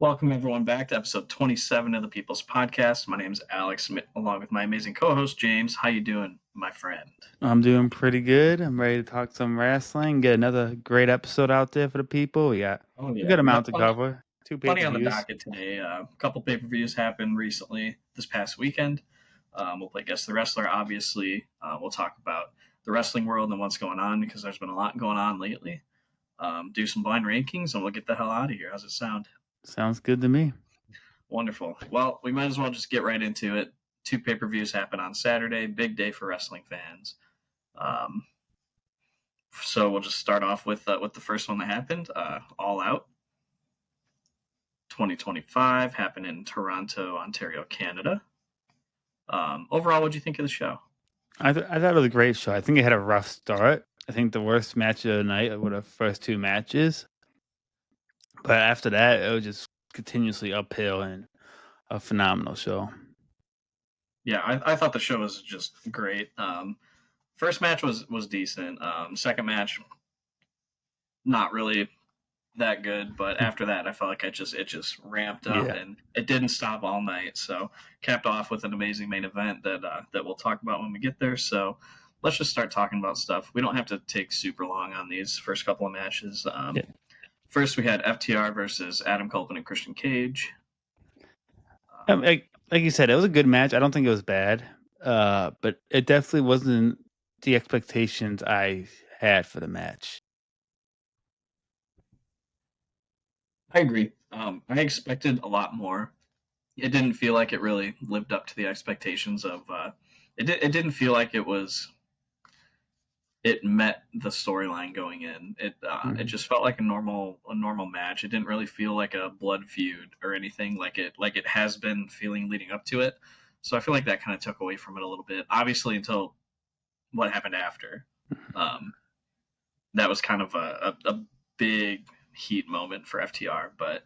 Welcome everyone back to episode 27 of the People's Podcast. My name is Alex, along with my amazing co-host James. How you doing, my friend? I'm doing pretty good. I'm ready to talk some wrestling. Get another great episode out there for the people. We got Oh a yeah, good we amount got to plenty, cover. Two plenty on the pay-per-views. docket today. A couple pay-per-views happened recently this past weekend. We'll play Guess the Wrestler, obviously. We'll talk about the wrestling world and what's going on because there's been a lot going on lately. Do some blind rankings and we'll get the hell out of here. How's it sound? Sounds good to me. Wonderful. Well, we might as well just get right into it. Two pay-per-views happen on Saturday. Big day for wrestling fans. So we'll just start off with the first one that happened. All Out 2025 happened in Toronto, Ontario, Canada. Overall, what do you think of the show? I thought it was a great show. I think it had a rough start. I think the worst match of the night were the first two matches. But after that, it was just continuously uphill and a phenomenal show. Yeah, I thought the show was just great. First match was decent. Second match, not really that good, but after that, I felt like it just ramped up and it didn't stop all night. So capped off with an amazing main event that we'll talk about when we get there. So let's just start talking about stuff. We don't have to take super long on these first couple of matches. First, we had FTR versus Adam Copeland and Christian Cage. Like you said, it was a good match. I don't think it was bad, but it definitely wasn't the expectations I had for the match. I agree. I expected a lot more. It didn't feel like it really lived up to the expectations of. It didn't feel like it met the storyline going in. It just felt like a normal match. It didn't really feel like a blood feud or anything like it has been feeling leading up to it. So I feel like that kind of took away from it a little bit. Obviously, until what happened after, that was kind of a big heat moment for FTR. But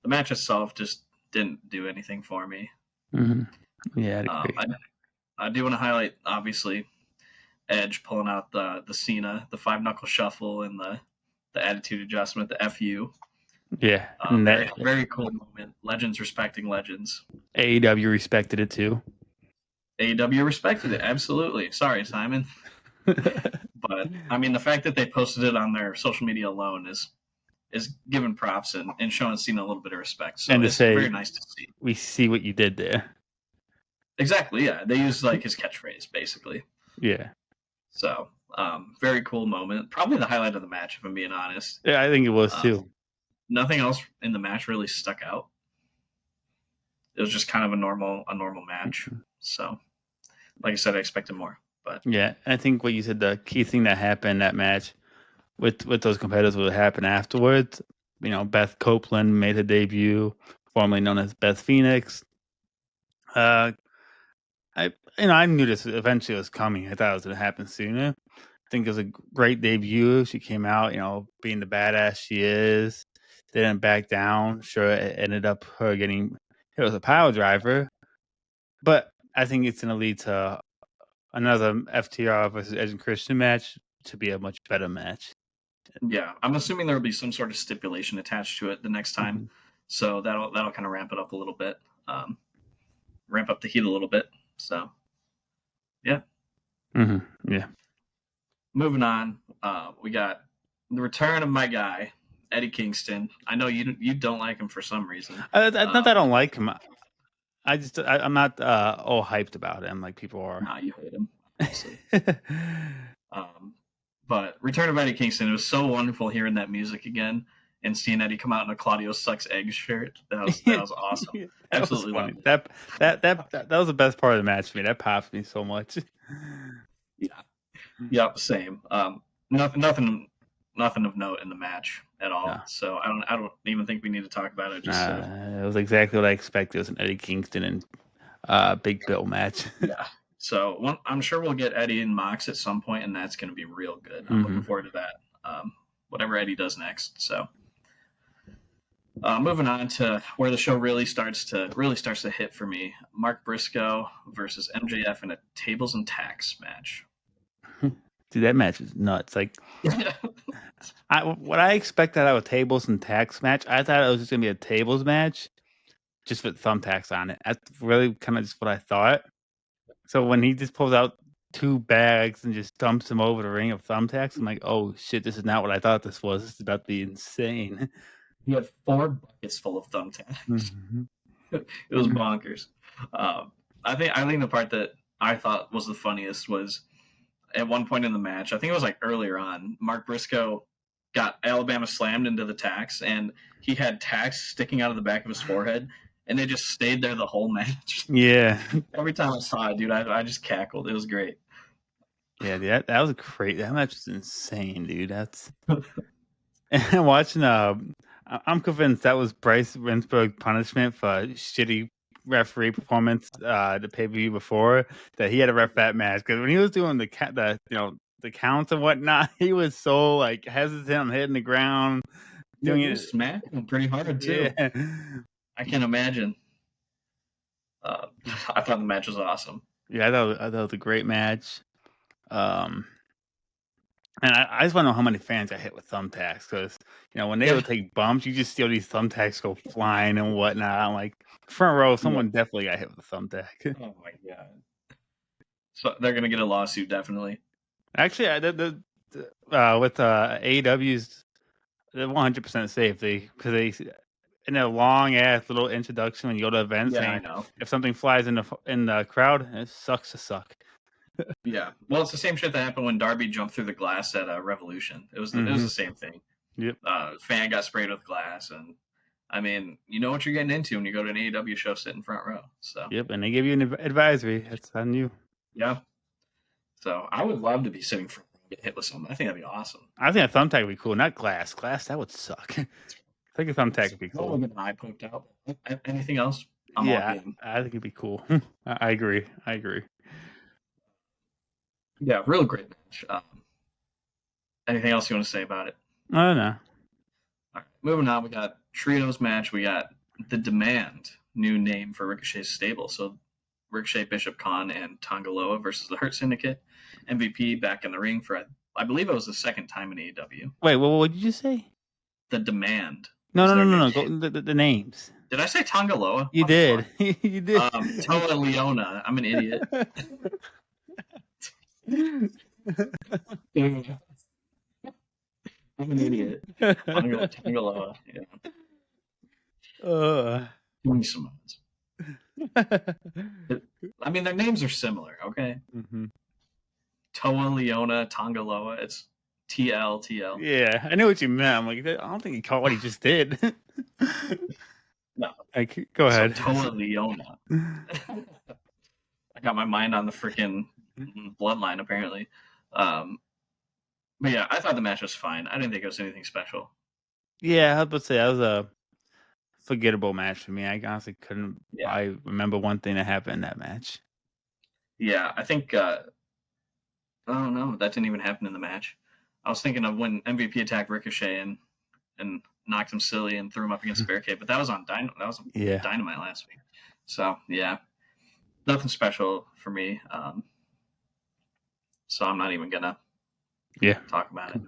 the match itself just didn't do anything for me. Mm-hmm. Yeah, I do want to highlight obviously Edge pulling out the Cena, the 5-knuckle shuffle, and the attitude adjustment, the FU. Yeah, very cool moment. Legends respecting legends. AEW respected it too. AEW respected it, absolutely. Sorry, Simon. But I mean, the fact that they posted it on their social media alone is giving props and showing Cena a little bit of respect. So and it's very nice to see. We see what you did there. Exactly, yeah. They used like his catchphrase, basically. Yeah. So, very cool moment. Probably the highlight of the match, if I'm being honest. Yeah, I think it was too. Nothing else in the match really stuck out. It was just kind of a normal match. So, like I said, I expected more. But yeah, I think what you said, the key thing that happened in that match with those competitors would happen afterwards. You know, Beth Copeland made her debut, formerly known as Beth Phoenix. I knew this eventually was coming. I thought it was going to happen sooner. I think it was a great debut. She came out, being the badass she is. Didn't back down. Sure, it ended up her getting hit with a power driver. But I think it's going to lead to another FTR versus Edge and Christian match to be a much better match. Yeah, I'm assuming there will be some sort of stipulation attached to it the next time. Mm-hmm. So that'll kind of ramp it up a little bit. Ramp up the heat a little bit. So, yeah. Mm-hmm. Yeah. Moving on, we got the return of my guy, Eddie Kingston. I know you don't like him for some reason. Not that I don't like him. I'm not all hyped about him like people are. Nah, you hate him. But return of Eddie Kingston. It was so wonderful hearing that music again and seeing Eddie come out in a Claudio Sucks Eggs shirt. That was awesome. Absolutely funny. That was the best part of the match for me. That popped me so much. Yeah. Yep. Same. Nothing of note in the match at all. No. So I don't even think we need to talk about it. It was exactly what I expected. It was an Eddie Kingston and Big Bill match. Yeah. So I'm sure we'll get Eddie and Mox at some point, and that's going to be real good. I'm looking forward to that. Whatever Eddie does next. So moving on to where the show really starts to hit for me. Mark Briscoe versus MJF in a tables and tacks match. Dude, that match is nuts. Like, what I expected out of a tables and tax match, I thought it was just gonna be a tables match, just with thumbtacks on it. That's really kind of just what I thought. So when he just pulls out 2 bags and just dumps them over the ring of thumbtacks, I'm like, "Oh shit, this is not what I thought this was. This is about to be insane." He had 4 buckets full of thumbtacks. Mhm. It was bonkers. I think the part that I thought was the funniest was at one point in the match. I think it was like earlier on. Mark Briscoe got Alabama slammed into the tacks, and he had tacks sticking out of the back of his forehead, and they just stayed there the whole match. Yeah. Every time I saw it, dude, I just cackled. It was great. Yeah, dude, that was great. That match was insane, dude. That's and watching. I'm convinced that was Bryce Rinsberg punishment for shitty referee performance. The pay per view before that he had to ref that match because when he was doing the counts and whatnot, he was so like hesitant on hitting the ground, Yeah, doing he it. was smacking him pretty hard too. Yeah, I can imagine. I thought the match was awesome. yeah. I thought it was a great match. Um, And I just want to know how many fans got hit with thumbtacks because when they Yeah, would take bumps, you just see all these thumbtacks go flying and whatnot. I'm like, front row, yeah. someone definitely got hit with a thumbtack. Oh my god. So they're gonna get a lawsuit definitely. Actually, with AEW's, they're 100% safe. Because they in a long ass little introduction when you go to events Yeah, I saying know. if something flies in the crowd, it sucks to suck. Yeah. Well, it's the same shit that happened when Darby jumped through the glass at Revolution. It was the same thing. Yep, Fan got sprayed with glass, and I mean, you know what you're getting into when you go to an AEW show, sit in front row. So yep, and they give you an advisory. That's on you. yeah. So I would love to be sitting front row and get hit with something. I think that'd be awesome. I think a thumbtack would be cool, not glass. Glass, that would suck. I think a thumbtack would be I don't cool. want to get an eye poked out. Anything else? I'm all Yeah, game. I think it'd be cool. I agree. I agree. Yeah, real great match. Anything else you want to say about it? I don't know. All right, moving on. We got trios match. We got the Demand, new name for Ricochet's stable. So Ricochet, Bishop Khan, and Tongaloa versus the Hurt Syndicate. MVP back in the ring for I believe it was the second time in AEW. Wait, what did you say? The Demand No, is no, no, their no, new no. name. The names. Did I say Tongaloa? You What the did. fuck? You did. Toa Leona. I'm an idiot. I'm an idiot. Tongaloa. Yeah. uh, Give me some odds. I mean, their names are similar, okay? mhm. Toa Leona, Tongaloa. It's TL. Yeah, I know what you meant. I'm like, I don't think he caught what he just did. No. Like, go So ahead. Toa Leona. I got my mind on the freaking bloodline, apparently. But yeah, I thought the match was fine. I didn't think it was anything special. Yeah, I was about to say that was a forgettable match for me. I honestly couldn't. Yeah. I remember one thing that happened in that match. Yeah, I think, I don't know. That didn't even happen in the match. I was thinking of when MVP attacked Ricochet and knocked him silly and threw him up against the barricade, but that was on Yeah. Dynamite last week. So yeah, nothing special for me. So I'm not even gonna Yeah. talk about it.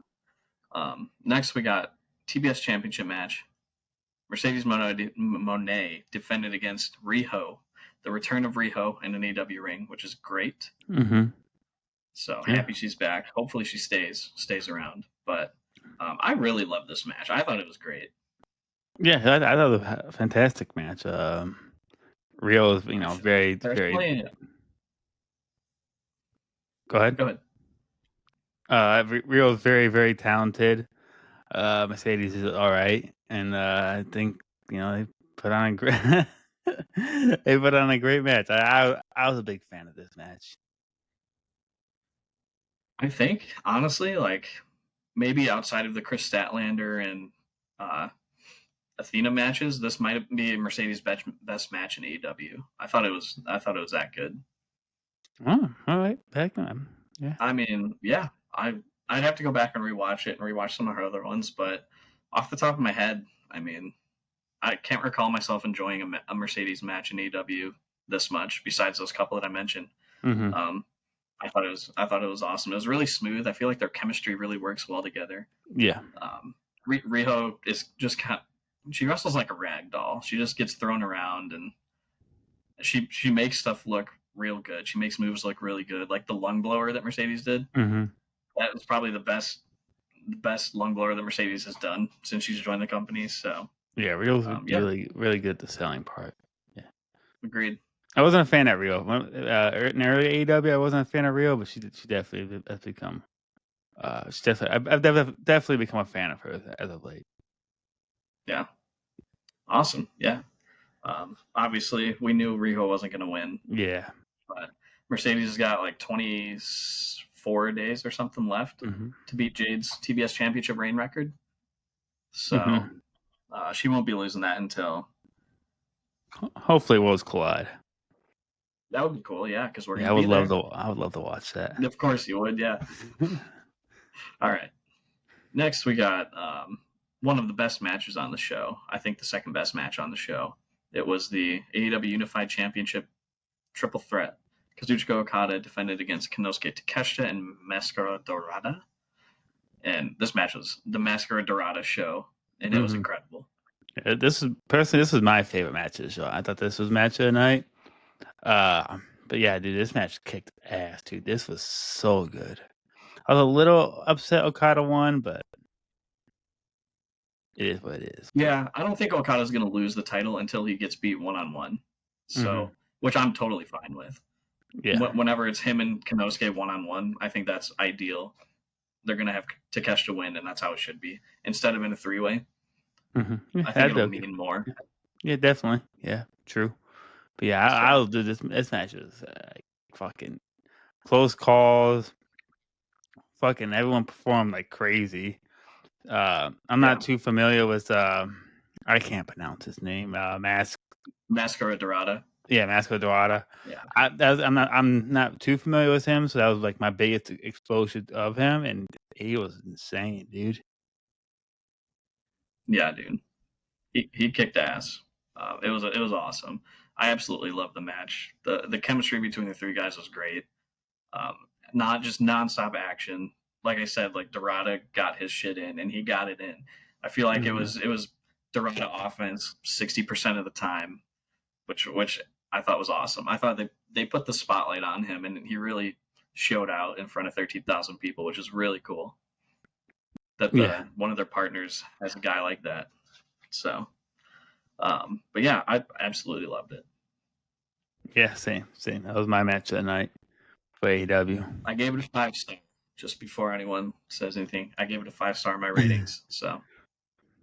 Next we got TBS Championship match. Mercedes Monet defended against Riho. The return of Riho in an AEW ring, which is great. Mm-hmm. So Yeah. happy she's back. Hopefully she stays around. But I really love this match. I thought it was great. Yeah, I thought it was a fantastic match. Rio is, very, very. Personally, Go ahead. go ahead. Rio is very, very talented. Mercedes is all right, and I think they put on a great. They put on a great match. I was a big fan of this match. I think honestly, like maybe outside of the Chris Statlander and uh, Athena matches, this might be Mercedes' best match in AEW. I thought it was that good. Oh, all right, back on. Yeah. I mean, yeah, I'd have to go back and rewatch it and rewatch some of her other ones, but off the top of my head, I mean, I can't recall myself enjoying a Mercedes match in AEW this much. Besides those couple that I mentioned, Mm-hmm. um, I thought it was awesome. It was really smooth. I feel like their chemistry really works well together. Yeah. Riho is just she wrestles like a rag doll. She just gets thrown around and she makes stuff look real good. She makes moves look really good, like the lung blower that Mercedes did. Mm-hmm. That was probably the best lung blower that Mercedes has done since she's joined the company. So Yeah, Rio's yeah, really, really good at the selling part. Yeah. agreed. I wasn't a fan of Rio. In early AEW, I wasn't a fan of Rio, but she definitely has become. She definitely, I've definitely become a fan of her as of late. Yeah, awesome. Yeah, obviously we knew Riho wasn't going to win, Yeah. but Mercedes has got like 24 days or something left Mm-hmm. to beat Jade's TBS Championship reign record. So Mm-hmm. she won't be losing that until Hopefully, Worlds collide. that would be cool. Yeah, because we're going Yeah, to be there. I would love to watch that. Of course you would. Yeah. All right. Next, we got one of the best matches on the show. I think the second best match on the show. It was the AEW Unified Championship triple threat. Kazuchika Okada defended against Konosuke Takeshita and Mascara Dorada. And this match was the Mascara Dorada show, and it was Mm-hmm. incredible. This is my favorite match of the show. I thought this was match of the night. But yeah, dude, this match kicked ass, dude. This was so good. I was a little upset Okada won, but it is what it is. Yeah, I don't think Okada's going to lose the title until he gets beat one on one. Mm-hmm. So, which I'm totally fine with. Yeah. Whenever it's him and Konosuke one on one, I think that's ideal. They're going to have Takeshita win, and that's how it should be. Instead of in a three way, Mm-hmm. Yeah, I think it'll mean more. Yeah, definitely. Yeah, true. But yeah, So, I'll do this. This match is fucking close calls. Fucking everyone performed like crazy. I'm yeah, not too familiar with. I can't pronounce his name. Mascara Dorada. Yeah, Masco Dorada. Yeah, I'm not too familiar with him, so that was like my biggest exposure of him, and he was insane, dude. yeah, dude. He kicked ass. It was awesome. I absolutely loved the match. The chemistry between the three guys was great. Um, Not just nonstop action. Like I said, like Dorada got his shit in, and he got it in. I feel like Mm-hmm. it was Dorada offense 60% of the time, which I thought was awesome. I thought they put the spotlight on him, and he really showed out in front of 13,000 people, which is really cool. That Yeah, one of their partners has a guy like that. So, but yeah, I absolutely loved it. yeah, same. That was my match that night for AEW. I gave it a 5 star. Just before anyone says anything, I gave it a 5 star in my ratings. So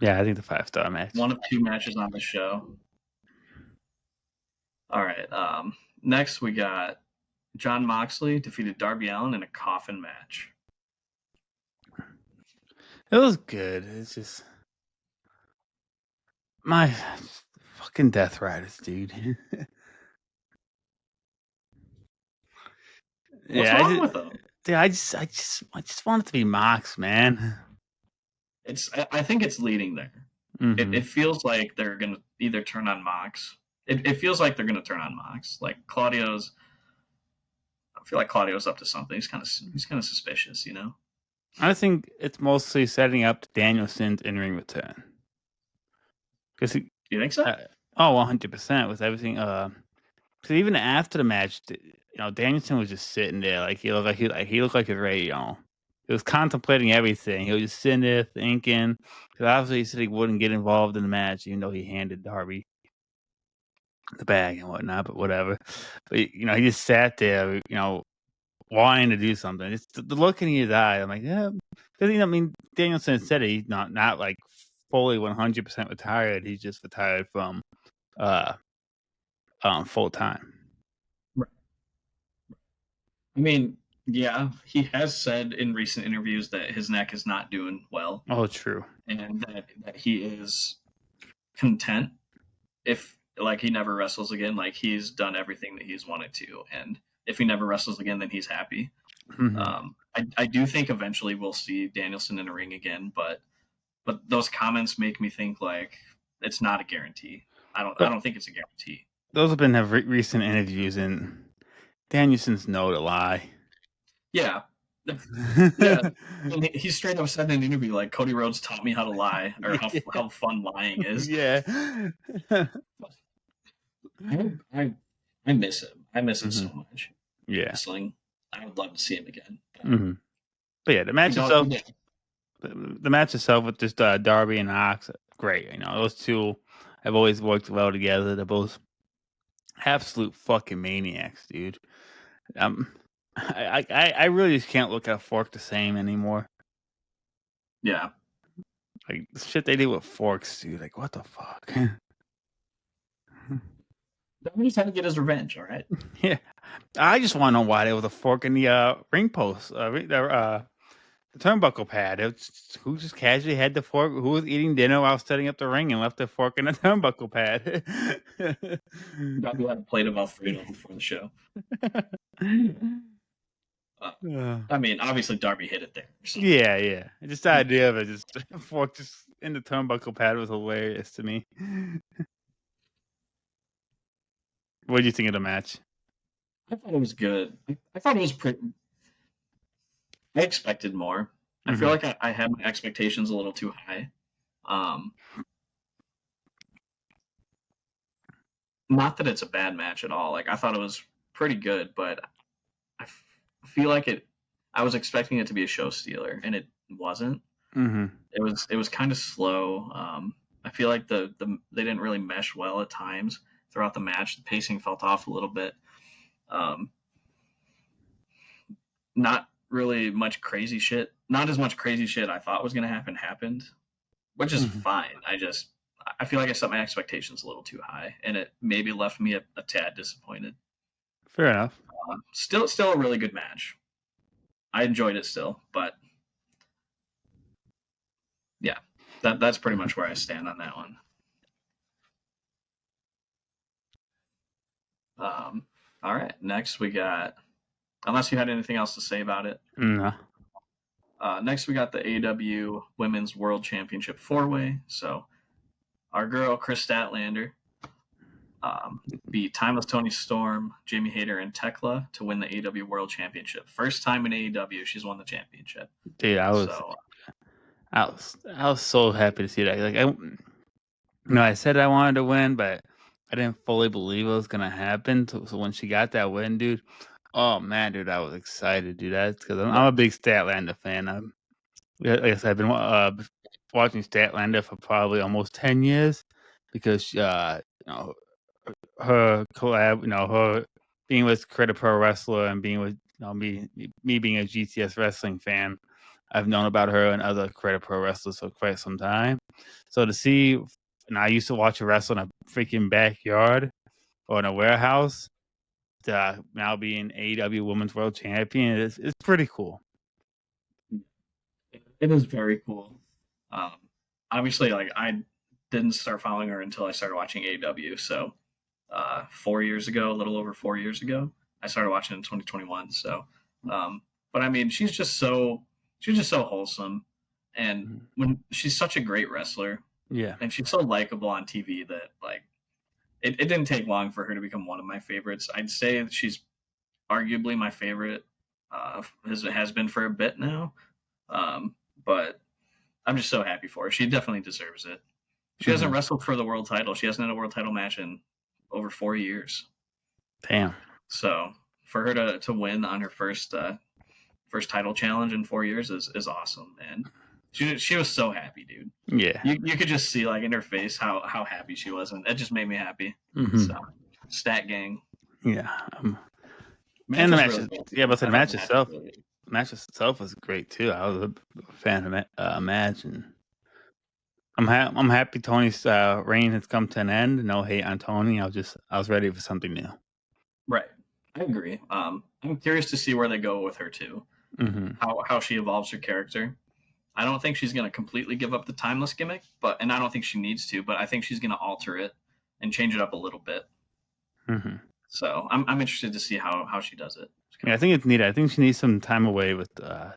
Yeah, I think the 5-star match. one of two matches on the show. All right. Next we got John Moxley defeated Darby Allin in a coffin match. It was good. It's just my fucking Death Riders, dude. What's Yeah, wrong with them? dude, I just want it to be Mox, man. I think it's leading there. Mm-hmm. It feels like they're gonna either turn on Mox. It feels like they're gonna turn on Mox. Like Claudio's. I feel like Claudio's up to something. He's kind of suspicious, you know. I think it's mostly setting up Danielson's in-ring return. Because You think so? 100% with everything. Because even after the match, Danielson was just sitting there, like he looked like he looked like he was ready. He was contemplating everything. He was just sitting there thinking. Because obviously he said he wouldn't get involved in the match, even though he handed Darby the bag and whatnot. But whatever. But he just sat there, wanting to do something. It's the look in his eye. I'm like, yeah, because I mean, Danielson said he's not like fully 100% retired. He's just retired from full time. I mean, yeah, he has said in recent interviews that his neck is not doing well, Oh, true. and that he is content if like he never wrestles again. Like he's done everything that he's wanted to, and if he never wrestles again, then he's happy. Mm-hmm. I do think eventually we'll see Danielson in a ring again, but those comments make me think like it's not a guarantee. I don't think it's a guarantee. Those have been recent interviews, and Danielson's no to lie. Yeah, yeah. And he straight up said in an interview like Cody Rhodes taught me how to lie or Yeah. how fun lying is. Yeah. I I miss him. I miss him Hmm. so much. Yeah. Wrestling. I would love to see him again. Hmm. But yeah, We don't. Yeah. the match itself with just Darby and Ox, great. You know, those two have always worked well together. They're both absolute fucking maniacs, dude. Um, I really just can't look at Fork the same anymore. Yeah. Like the shit they do with Forks, dude. Like what the fuck? He's trying to get his revenge. All right. Yeah, I just want to know why there was a fork in the ring post, the turnbuckle pad. Who just casually had the fork? Who was eating dinner while setting up the ring and left the fork in the turnbuckle pad? Darby had a plate of Alfredo before the show. Uh, I mean, obviously Darby hit it there. So. Yeah, yeah. Just the idea of it, just fork just in the turnbuckle pad was hilarious to me. What do you think of the match? I thought it was good. I thought it was pretty. I expected more. I feel Hmm. like I had my expectations a little too high. Um, Not that it's a bad match at all. Like I thought it was pretty good, but feel like it. I was expecting it to be a show stealer, and it wasn't. Hmm. It was kind of slow. I feel like they didn't really mesh well at times throughout the match. The pacing felt off a little bit. Um, Not really much crazy shit. Not as much crazy shit I thought was going to happen happened, which is Hmm. fine. I feel like I set my expectations a little too high, and it maybe left me a tad disappointed. Fair enough. Still a really good match. I enjoyed it still, but yeah, that's pretty much where I stand on that one. Um, all right, next we got. Unless you had anything else to say about it. No. Next we got the AW Women's World Championship four way. So our girl Chris Statlander beat Timeless Tony Storm, Jamie Hayter, and Tekla to win the AW World Championship. First time in AEW she's won the championship. Dude, So I was so happy to see that. I said I wanted to win, but I didn't fully believe it was gonna happen. So when she got that win, dude, oh man, dude, I was excited, dude. That's because I'm yeah, a big Statlander fan. Like I said, I've been watching Statlander for probably almost 10 years because her collab, her being with Creator Pro Wrestler and being with me being a GTS wrestling fan. I've known about her and other Creator Pro wrestlers for quite some time. So to see, and I used to watch her wrestle in a freaking backyard or in a warehouse. To now being AEW Women's World Champion is pretty cool. it is very cool. Um, Obviously, like I didn't start following her until I started watching AEW. So 4 years ago, a little over 4 years ago, I started watching in 2021. So, but I mean, she's just so wholesome, and Mhm. when she's such a great wrestler, Yeah. and she's so likable on TV that like it didn't take long for her to become one of my favorites. I'd say that she's arguably my favorite. Has been for a bit now, but I'm just so happy for her. She definitely deserves it. She hasn't Hmm. wrestled for the world title. She hasn't had a world title match in over 4 years. Damn. So for her to win on her first title challenge in 4 years is awesome, man. She was so happy, dude. Yeah. You could just see like in her face how happy she was, and it just made me happy. So Hmm. stat gang Yeah. match And the was match, really good yeah, too. but the I thought the match match was itself, really good. was great too. I was a fan of match, and I'm happy Tony's reign has come to an end. No hate on Tony. I was ready for something new. Right, I agree. I'm curious to see where they go with her too. Hmm. How she evolves her character. I don't think she's going to completely give up the timeless gimmick, and I don't think she needs to, but I think she's going to alter it and change it up a little bit. Hmm. So I'm interested to see how she does it. Yeah, I think it's neat. I think she needs some time away with the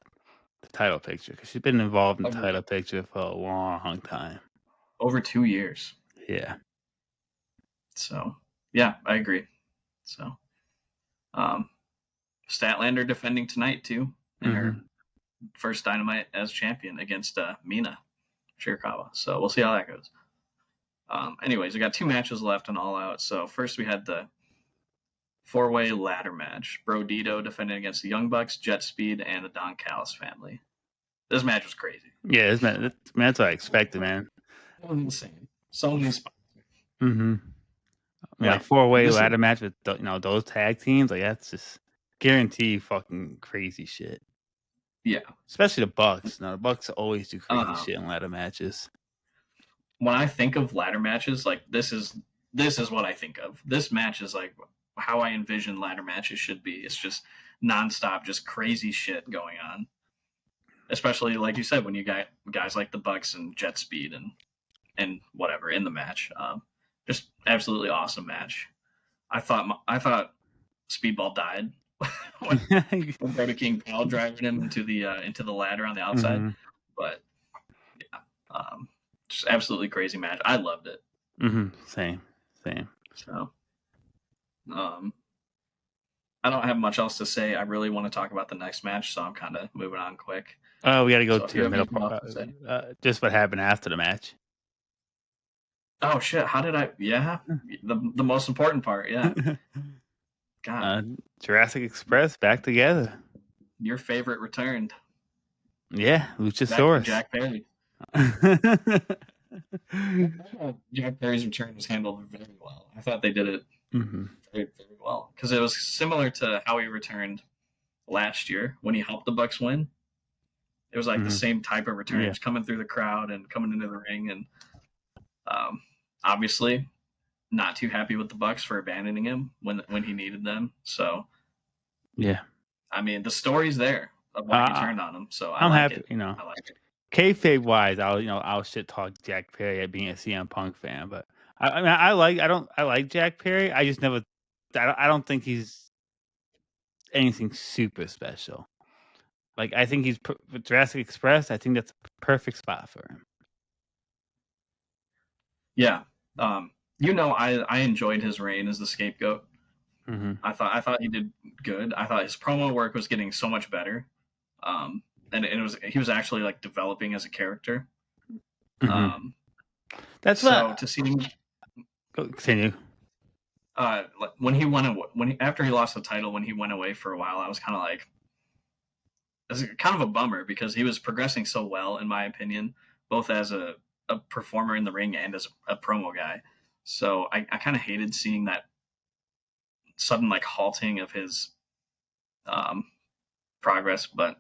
title picture because she's been involved in the title Agreed. picture for a long time. Over 2 years. Yeah. So yeah, I agree. So um, Statlander defending tonight too in her Mm-hmm. first Dynamite as champion against Mina Shirakawa. So we'll see how that goes. Anyways, we got 2 matches left on All Out. So first we had the 4-way ladder match. Brodito defending against the Young Bucks, Jet Speed, and the Don Callis family. This match was crazy. Yeah, that's what I expected, man. That was insane. So many spots. Mm-hmm. Yeah, Like 4-way this. ladder match with those tag teams, like that's just guarantee fucking crazy shit. Yeah. Especially the Bucks. The Bucks always do crazy Uh, shit in ladder matches. when I think of ladder matches, like this is what I think of. This match is like how I envision ladder matches should be. It's just nonstop, just crazy shit going on. Especially like you said, when you got guys like the Bucks and Jet Speed and whatever in the match. Just absolutely awesome match. I thought Speedball died when, when Brody King pile driving him into the ladder on the outside, Mm-hmm. but yeah, just absolutely crazy match. I loved it. Mm-hmm. Same. So um, I don't have much else to say. I really want to talk about the next match, so I'm kind of moving on quick. Oh, we got to go So if to you the have middle anything part. else to say, Just what happened after the match. oh shit, how did I? Yeah, the most important part. Yeah, God, Jurassic Express back together. your favorite returned. Yeah, Back to Luchasaurus. Jack Perry. Jack Perry's return was handled very well. I thought they did it Mm-hmm. very, very well because it was similar to how he returned last year when he helped the Bucks win. It was like the Mm-hmm. same type of return, Yeah, just coming through the crowd and coming into the ring, and um, obviously not too happy with the Bucks for abandoning him when he needed them. So yeah. I mean, the story's there of why he turned on him. So I I'm like happy. it. I like it. Kayfabe wise, I'll shit talk Jack Perry at being a CM Punk fan, but I mean, I like Jack Perry. I just never, I don't think he's anything super special. Like I think he's with Jurassic Express. I think that's a perfect spot for him. Yeah. I enjoyed his reign as the scapegoat. Mm-hmm. I thought he did good. I thought his promo work was getting so much better. And it was he was actually like developing as a character. Mm-hmm. Um, That's so what. to see him, Continue. when he went away, after he lost the title, when he went away for a while, I was kind of like, it's kind of a bummer because he was progressing so well, in my opinion, both as a performer in the ring and as a promo guy. So I kind of hated seeing that sudden like halting of his um, progress, but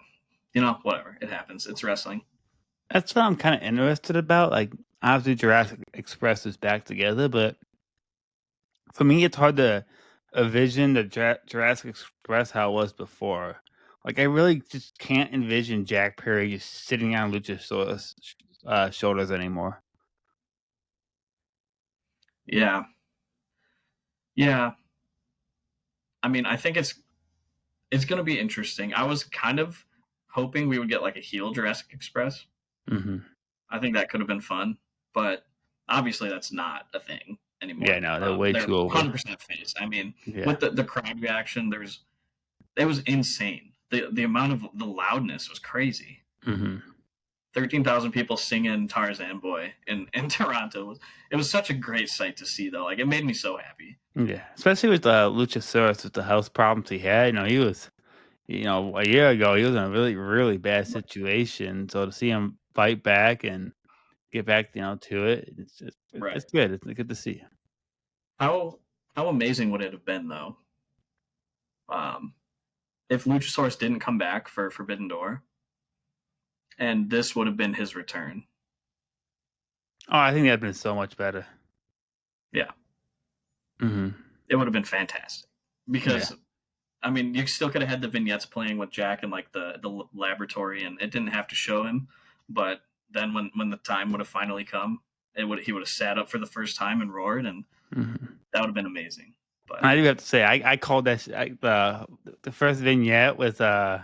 whatever, it happens. It's wrestling. That's what I'm kind of interested about. Like, obviously, Jurassic Express is back together, but for me, it's hard to envision the Jurassic Express how it was before. Like, I really just can't envision Jack Perry just sitting on Luchasaurus' shoulders anymore. Yeah, yeah. I mean, I think it's going to be interesting. I was kind of hoping we would get like a heel Jurassic Express. Mm-hmm. I think that could have been fun, but obviously that's not a thing Yeah, anymore. no, they're way They're too over. 100% face. I mean, Yeah. with the crowd reaction, it was insane. The amount of the loudness was crazy. Mm-hmm. 13,000 people singing Tarzan Boy in Toronto. It was such a great sight to see, though. Like, it made me so happy. Yeah, especially with Luchasaurus with the health problems he had. He was, a year ago he was in a really, really bad situation. So to see him fight back and get back, to it, Right. it's good. It's good to see. How amazing would it have been, though, um, if Luchasaurus didn't come back for Forbidden Door, and this would have been his return? Oh, I think that'd been so much better. Yeah. Mm-hmm. It would have been fantastic Yeah. because I mean, you still could have had the vignettes playing with Jack in like the laboratory, and it didn't have to show him. But then when the time would have finally come, he would have sat up for the first time and roared, and Mm-hmm. that would have been amazing. But I do have to say, I called that the first vignette with uh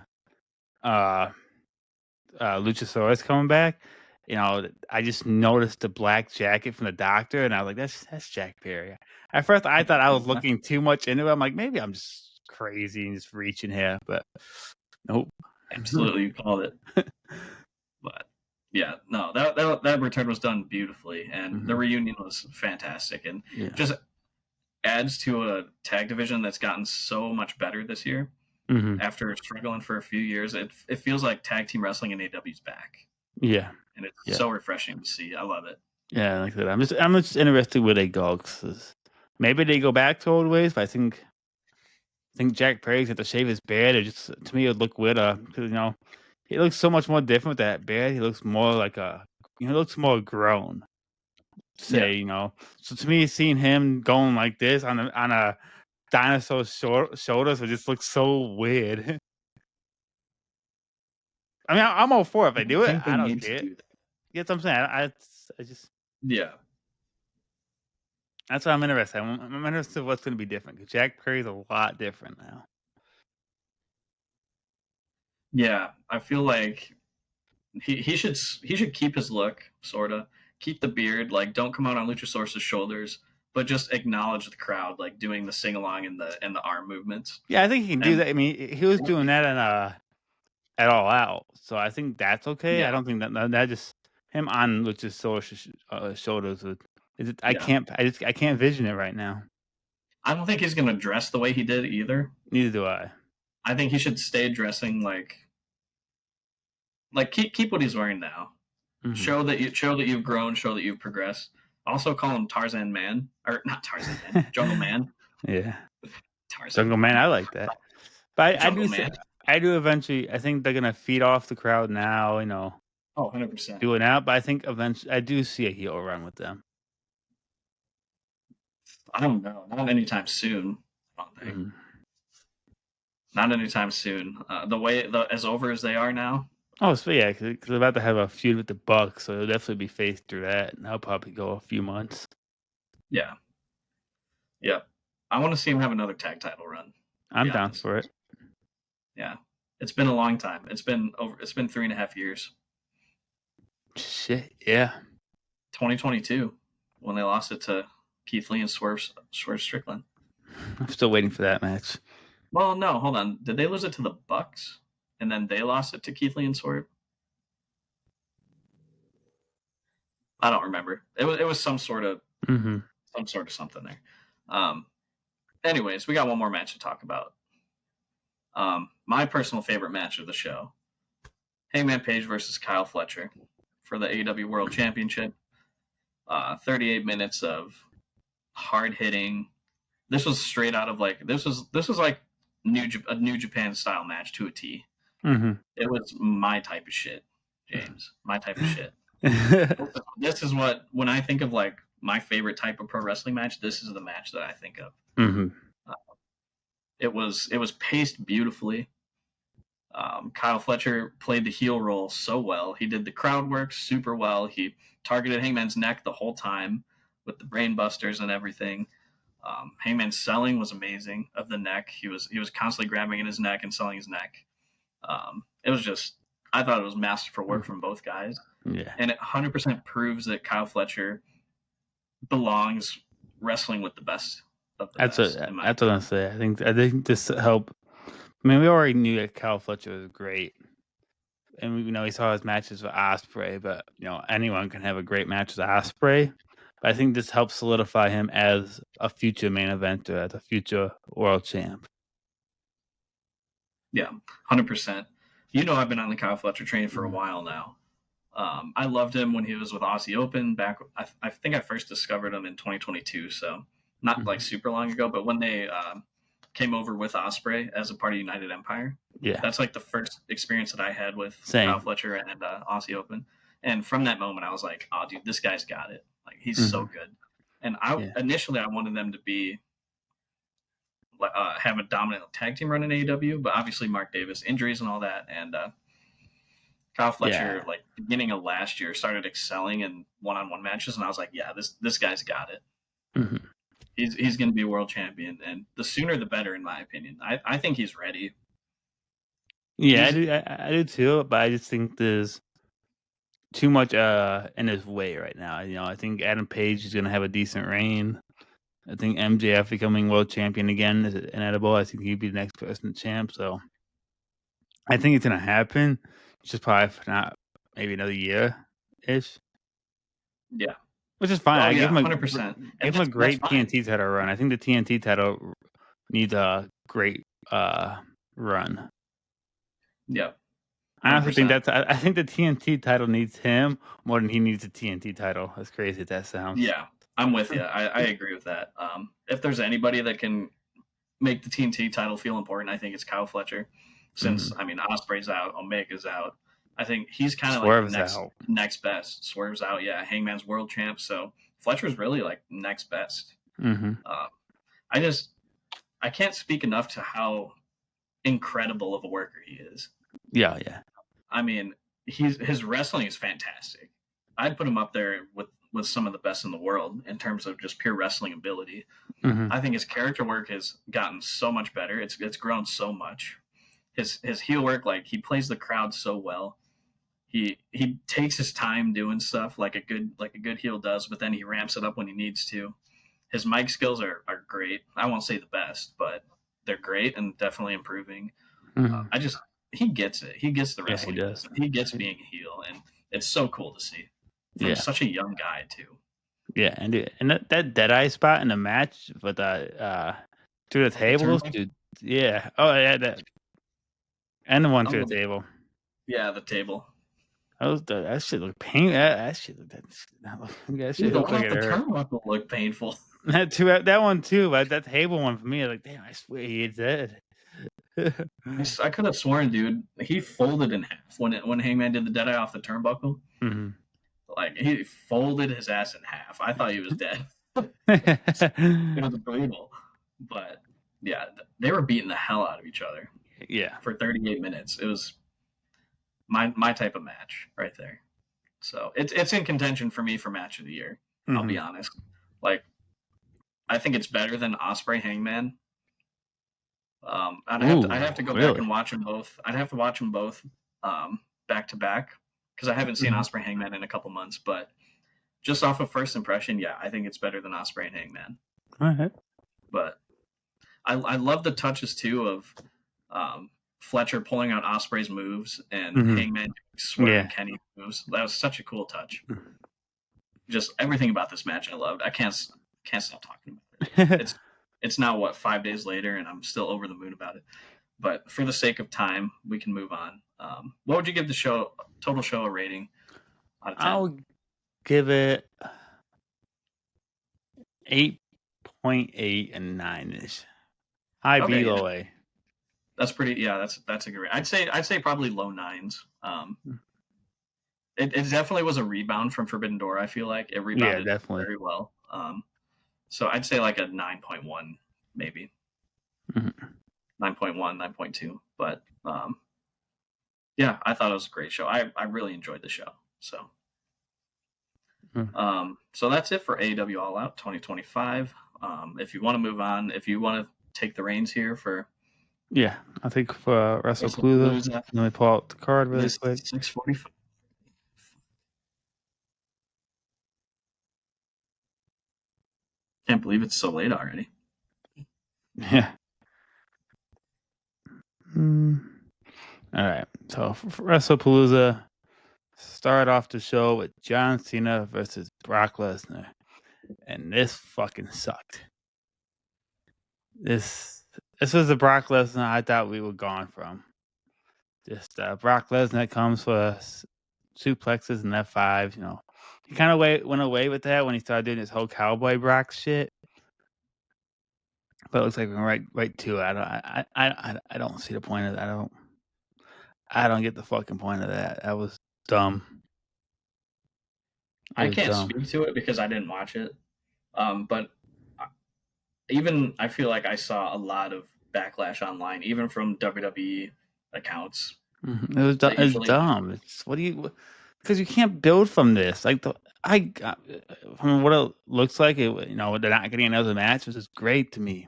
Luchasaurus coming back. I just noticed the black jacket from the doctor, and I was like, "That's Jack Perry." At first, I thought I was looking too much into it. I'm like, maybe I'm just crazy and just reaching here, but nope. Absolutely, you called it. But yeah, no, that return was done beautifully, and the Mhm. reunion was fantastic, and Yeah. just adds to a tag division that's gotten so much better this year. Mhm. After struggling for a few years, it feels like tag team wrestling in AEW is back, Yeah. and it's Yeah. so refreshing to see. I love it. Yeah, like I said, I'm just interested where they go 'cause maybe they go back to old ways, but I think Jack Perry's got to shave his beard. It just to me it would look weird, 'cause, he looks so much more different with that beard. He looks more like he looks more grown. Yeah, So to me, seeing him going like this on a dinosaur's shoulders, it just looks so weird. I mean, I'm all for it. If I they don't do it, think they I don't need to care. do that. You know what I'm saying? I just Yeah, that's what I'm interested. I'm interested in what's going to be different. 'Cause Jack Perry's a lot different now. yeah. I feel like he should keep his look, sorta. Keep the beard, like don't come out on Luchasaurus's shoulders, but just acknowledge the crowd, like doing the sing along and the arm movements. Yeah, I think he can do And that. I mean, he was doing that at All Out, so I think that's okay. I yeah, don't think that just him on Luchasaurus' shoulders. yeah. I can't vision it right now. I don't think he's gonna dress the way he did either. Neither do I. I think he should stay dressing like keep what he's wearing now. Hmm. Show that you've grown, show that you've progressed. Also call him Tarzan Man or not Tarzan Man, Jungle Man, Yeah, Tarzan Jungle Man. Man, I like that, but Jungle Man. I do eventually. I think they're gonna feed off the crowd now. Oh, 100%. Do it now. But I think eventually, I do see a heel run with them. I don't know, not anytime soon. I don't think. Mhm. Not anytime soon. As over as they are now. Oh, so yeah, because they're about to have a feud with the Bucks, so they'll definitely be faced through that, and that'll probably go a few months. Yeah, yeah. I want to see him have another tag title run. To be I'm down honest. for it. Yeah, it's been a long time. It's been over. It's been 3.5 years. Shit, yeah. 2022 when they lost it to Keith Lee and Swerve Strickland. I'm still waiting for that match. Well, no, hold on. Did they lose it to the Bucks and then they lost it to Keith Lee and Swerve? I don't remember. It was Hmm. some sort of something there. Um, anyways, we got one more match to talk about. My personal favorite match of the show: Hangman Page versus Kyle Fletcher for the AEW World Championship. 38 minutes of hard hitting. This was straight out of this was like a New Japan style match to a T. Hmm. It was my type of shit, James. My type of shit. This is what when I think of like my favorite type of pro wrestling match. This is the match that I think of. Hmm. Uh, it was paced beautifully. Kyle Fletcher played the heel role so well. He did the crowd work super well. He targeted Hangman's neck the whole time with the brain busters and everything. Hangman's selling was amazing of the neck. He was constantly grabbing in his neck and selling his neck. It was just I thought it was masterful work from both guys, Yeah, and it 100% proves that Kyle Fletcher belongs wrestling with the best of the best. In my that's what I'm saying. I think this help. I mean, we already knew that Cal Fletcher was great, and we know he saw his matches with Osprey, but anyone can have a great match with Osprey. But I think this helps solidify him as a future main eventer, as a future world champ. Yeah, 100%. I've been on the Kyle Fletcher train for a Mhm. while now. I loved him when he was with Aussie Open back. I think I first discovered him in 2022, so not like Mhm. super long ago. But when they came over with Osprey as a part of United Empire, Yeah, that's like the first experience that I had with Kyle same. Fletcher and Aussie Open. And from that moment, I was like, "Oh, dude, this guy's got it. Like, he's so Hmm. good." And I Yeah, initially I wanted them to be have a dominant tag team run in AEW, but obviously Mark Davis injuries and all that, and Kyle Fletcher yeah. like beginning of last year started excelling in one-on-one matches, and I was like, yeah, this guy's got it. Hmm. He's going to be a world champion, and the sooner the better, in my opinion. I think he's ready. Yeah, I He's do. I do too. But I just think there's too much in his way right now. I think Adam Page is gonna have a decent reign. I think MJF becoming world champion again is inedible. I think he'd be the next person champ. So I think it's gonna happen. It's just probably for not maybe another year ish, Yeah. which is fine. Oh I yeah, 100%. And give him a that's great fine. TNT title run. I think the TNT title needs a great run. Yeah. I honestly think 100%. I think the TNT title needs him more than he needs the TNT title. As crazy as that sounds. Yeah. I'm with you. I agree with that. If there's anybody that can make the TNT title feel important, I think it's Kyle Fletcher. Since Mm-hmm. I mean Osprey's out, Omega's out. I think he's kind of like the Swerve's next out. next best. Swerve's out, yeah. Hangman's world champ, so Fletcher's really like next best. Mm-hmm. Uh, I just I can't speak enough to how incredible of a worker he is. Yeah, yeah. I mean, his wrestling is fantastic. I'd put him up there with some of the best in the world in terms of just pure wrestling ability. Mm-hmm. I think his character work has gotten so much better. It's grown so much. His heel work, like he plays the crowd so well. He takes his time doing stuff like a good heel does, but then he ramps it up when he needs to. His mic skills are great. I won't say the best, but they're great and definitely improving. Mm-hmm. I just he gets it. He gets the Yeah, he wrestling does. business. He gets being a heel, and it's so cool to see from Yeah. such a young guy too. Yeah, and that Deadeye spot in the match with through the At the tables, turnbuckle, dude. Yeah. Oh yeah, that and the one that through was the table. yeah, the table. That shit looked pain. That shit looked that Dude, shit the looked one like off it the hurt. turnbuckle looked painful. That one too, but that table one for me, like damn, I swear he is dead. I could have sworn, dude, he folded in half when Hangman did the dead eye off the turnbuckle. Mhm. Like he folded his ass in half. I thought he was dead. It was brutal, but yeah, they were beating the hell out of each other Yeah. for 38 minutes. It was my type of match right there. So it's in contention for me for match of the year. I'll be Mhm. honest. Like I think it's better than Osprey Hangman. I'd have Ooh, to go back really? and watch them both. I'd have to watch them both back to back because I haven't seen Mhm. Osprey Hangman in a couple months. But just off of first impression, yeah, I think it's better than Osprey and Hangman. All right. But I love the touches too of Fletcher pulling out Osprey's moves and Mhm. Hangman Swerve and Yeah. Kenny moves. That was such a cool touch. Just everything about this match I loved. I can't stop talking about it. It's now what 5 days later, and I'm still over the moon about it. But for the sake of time, we can move on. What would you give the show total show a rating out of 10? I'll give it 8.8 and 9ish. High B, Okay, yeah, low A. that's pretty. Yeah, that's a great. I'd say probably low nines. It definitely was a rebound from Forbidden Door. I feel like it Yeah, rebounded definitely. very well. So I'd say like a 9.1, maybe Mhm. 9.1, 9.2. But yeah, I thought it was a great show. I really enjoyed the show. Mhm. So that's it for AEW All Out 2025. If you want to move on, if you want to take the reins here for Yeah, I think for WrestlePalooza, WrestlePalooza, let me pull out the card it really is quick. 6:45. Can't believe it's so late already. Yeah. All right. So for WrestlePalooza, start off the show with John Cena versus Brock Lesnar, and this fucking sucked. This this was the Brock Lesnar I thought we were gone from. Just Brock Lesnar comes for suplexes and F5. You know, he kind of went away with that when he started doing his whole cowboy Brock shit. But it looks like we're right to it. I don't see the point of that. I don't get the fucking point of that. That was dumb. It I was can't dumb. speak to it because I didn't watch it. But even I feel like I saw a lot of backlash online, even from WWE accounts that It's usually dumb. It's what do you? Because you can't build from this. Like from what it looks like, you know, they're not getting another match, which is great to me.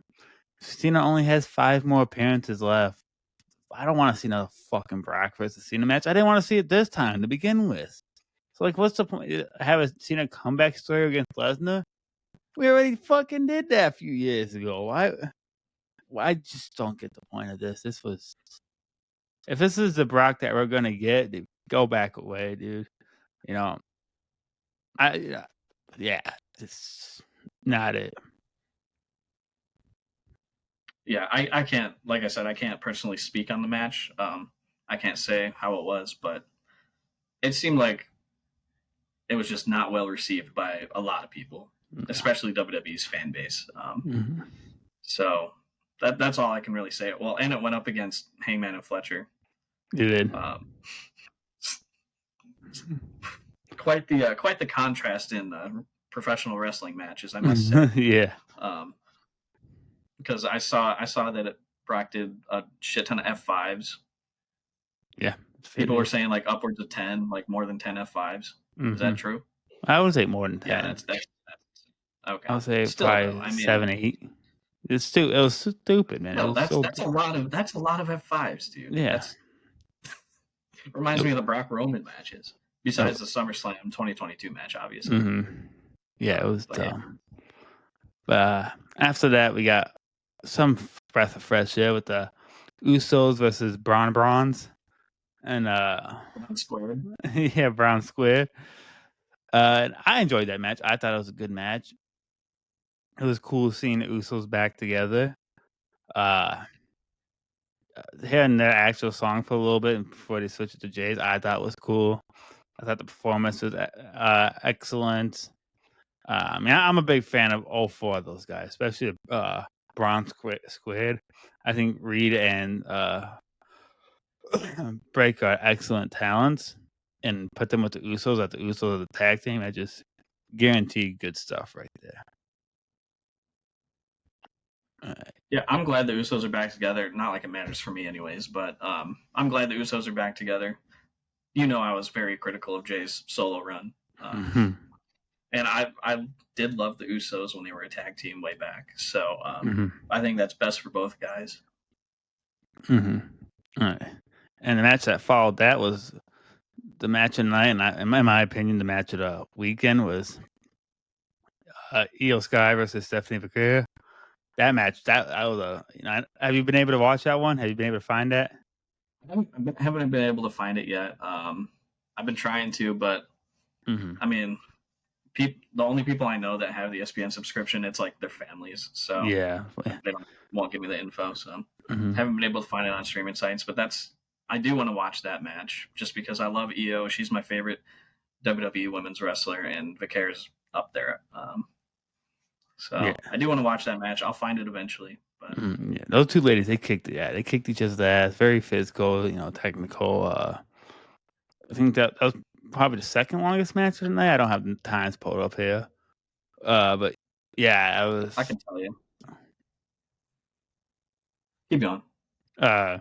Cena only has 5 more appearances left. I don't want to see another fucking Brock versus Cena match. I didn't want to see it this time to begin with. So like, what's the point? Have a Cena comeback story against Lesnar? We already fucking did that a few years ago. I just don't get the point of this. If this is the Brock that we're gonna get, dude, go back away, dude. You know, I yeah, it's not it. Yeah, I can't, like I said, I can't personally speak on the match. I can't say how it was, but it seemed like it was just not well received by a lot of people, No. especially WWE's fan base. Mhm. So that's all I can really say. Well, and it went up against Hangman and Fletcher. You did. Um, quite the contrast in professional wrestling matches, I must say. Yeah. Um, because I saw that Brock did a shit ton of F5s. Yeah. People were saying like upwards of 10, like more than 10 F5s. Is that Mhm. true? I would say more than Yeah, 10. that's I okay. would say Still though, probably I mean, 7, 8. It was stupid, man. It no, was so that's a lot of F5s, dude. yeah. That's reminds me of the Brock Roman matches. Oh, Besides the SummerSlam 2022 match, obviously. mhm. Yeah, it was But yeah, dumb. But, after that, we got some breath of fresh air with the Usos versus Braun Brawns and, Brown squared. yeah, Brown Square. And I enjoyed that match. I thought it was a good match. It was cool seeing the Usos back together. Uh, Hearing their actual song for a little bit before they switched it to Jay's, I thought was cool. I thought the performance was excellent. I mean, I'm a big fan of all four of those guys, especially Braun Squid. I think Reed and Break are excellent talents, and put them with the Usos at the Usos of the tag team. I just guarantee good stuff right there. Alright. Yeah, I'm glad the Usos are back together. Not like it matters for me, anyways, but I'm glad the Usos are back together. You know, I was very critical of Jay's solo run, Mhm. and I did love the Usos when they were a tag team way back. So Mhm. I think that's best for both guys. Mhm. Alright. And the match that followed that was the match of the night, and in my opinion, the match of the weekend was Io Sky versus Stephanie Vaquer. That match, that was a have you been able to watch that one? Have you been able to find that? Haven't been able to find it yet. I've been trying to, but Mhm. I mean, the only people I know that have the ESPN subscription, it's like their families, so Yeah. they don't won't give me the info. So Mhm. haven't been able to find it on streaming sites, but I do want to watch that match just because I love Io. She's my favorite WWE women's wrestler, and Vicare's up there. Yeah. So I do want to watch that match. I'll find it eventually, but Yeah. Those two ladies, they kicked each other's ass. Very physical, technical. I think that was probably the second longest match of the night. I don't have the times pulled up here. But yeah, I I was can tell you. Keep going. uh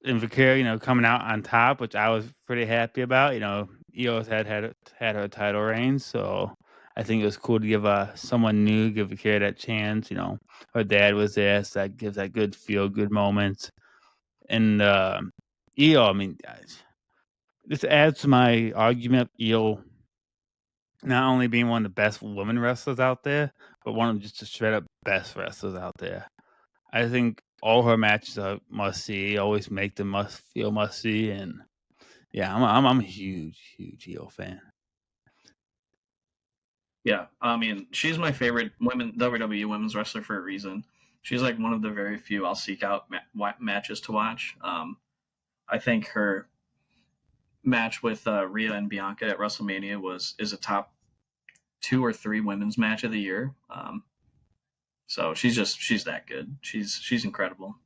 and Vaquer, coming out on top, which I was pretty happy about. Eos had her title reign, so I think it was cool to give someone new, give Vaquer that chance. Her dad was there, so that gives that good feel good moment. And Io, I mean, this adds to my argument. Io not only being one of the best women wrestlers out there, but one of just the straight up best wrestlers out there. I think all her matches are must see. Always make them must see, and yeah, I'm a huge EO fan. Yeah, I mean, she's my favorite women WWE women's wrestler for a reason. She's like one of the very few I'll seek out matches to watch. I think her match with Rhea and Bianca at WrestleMania is a top 2 or 3 women's match of the year. So she's that good. She's incredible,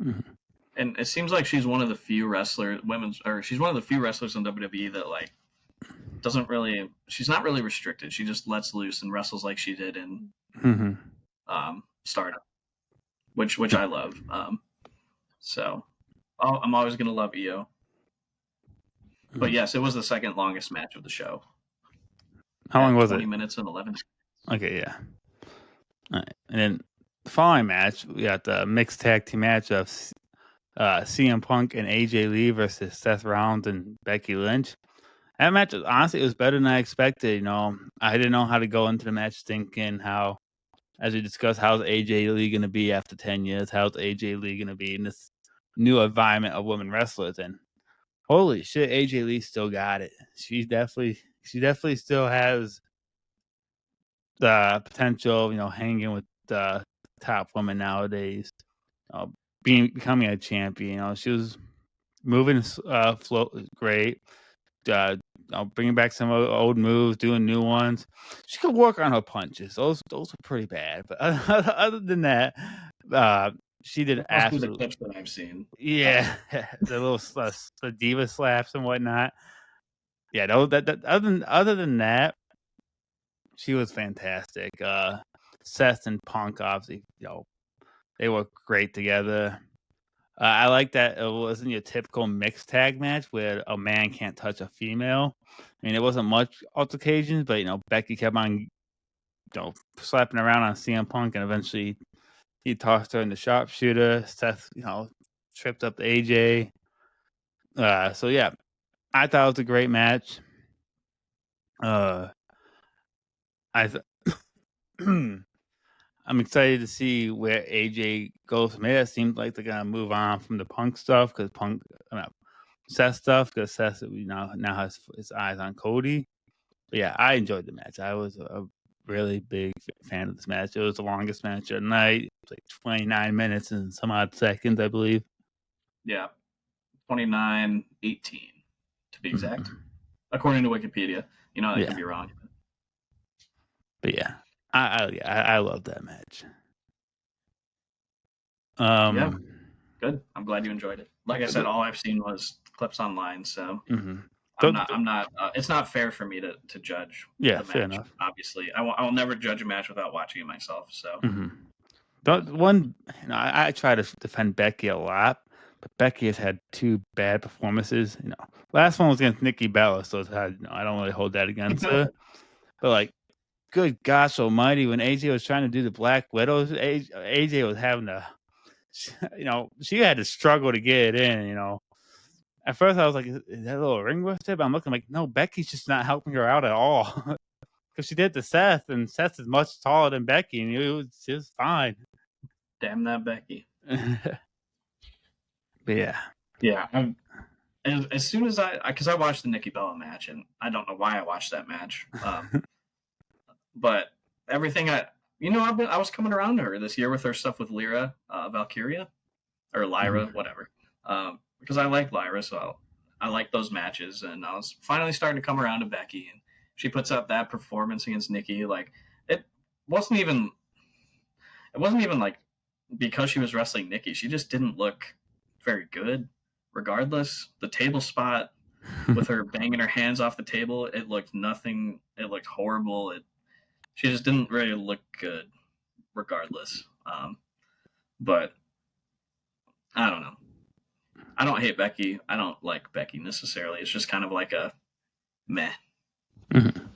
Mhm. and it seems like she's one of the few she's one of the few wrestlers in WWE that like doesn't really she's not really restricted. She just lets loose and wrestles like she did in Mhm. Stardom, which I love. So I'm always gonna love Io. But Mhm. yes, it was the second longest match of the show How long at was 20 it? minutes and 11. Okay, yeah. All right. And then the following match, we got the mixed tag team match of CM Punk and AJ Lee versus Seth Rollins and Becky Lynch. That match was honestly it was better than I expected. I didn't know how to go into the match thinking how, as we discussed, how's AJ Lee going to be after 10 years? How's AJ Lee going to be in this new environment of women wrestlers? And holy shit, AJ Lee still got it. She definitely still has the potential, hanging with the top women nowadays. Uh, becoming a champion. She was moving flow great. Uh, bringing back some old moves, doing new ones. She could work on her punches. Those are pretty bad. But other than that, uh, she did Mostly the absolutely. clips that I've seen. Yeah, the little the diva slaps and whatnot. Yeah, no, that other than that, she was fantastic. Seth and Punk obviously, they work great together. I like that it wasn't your typical mixed tag match where a man can't touch a female. I mean, it wasn't much altercations, but Becky kept on, slapping around on CM Punk, and eventually he tossed her in the sharpshooter. Seth, tripped up AJ. So yeah, I thought it was a great match. Uh, I th- I'm excited to see where AJ goes from here. It seems like they're gonna move on from the Punk stuff because Seth stuff because Seth now has his eyes on Cody. But yeah, I enjoyed the match. I was a really big fan of this match. It was the longest match of the night. It was like 29 minutes and some odd seconds, I believe. Yeah, 29:18 to be exact, Mhm. according to Wikipedia. I could Yeah, be wrong. but yeah, I love that match. Yeah, Um, good. I'm glad you enjoyed it. Like I said, the, all I've seen was clips online, so mhm. I'm The- not. I'm not. It's not fair for me to judge yeah, the fair match. enough. Obviously, I will never judge a match without watching it myself. So, hmm The but one, I try to defend Becky a lot, but Becky has had two bad performances. Last one was against Nikki Bella, so I don't really hold that against her. But like, good gosh almighty, when AJ was trying to do the Black Widows, AJ was having to, she had to struggle to get it in. At first I was like, is that a little ring rust tip? I'm looking like, no, Becky's just not helping her out at all. Because she did to Seth, and Seth is much taller than Becky, and it was just fine. damn that Becky. But yeah. Yeah, as soon as because I watched the Nikki Bella match, and I don't know why I watched that match. But everything I was coming around to her this year with her stuff with Lyra, Valkyria, or Lyra, Mhm. whatever. Because I like Lyra, so I like those matches, and I was finally starting to come around to Becky, and she puts up that performance against Nikki. Like it wasn't even it wasn't even like because she was wrestling Nikki, she just didn't look very good. Regardless, the table spot with her banging her hands off the table, it looked nothing. It looked horrible. She just didn't really look good. Regardless, but I don't know. I don't hate Becky. I don't like Becky necessarily. It's just kind of like a meh. Mhm.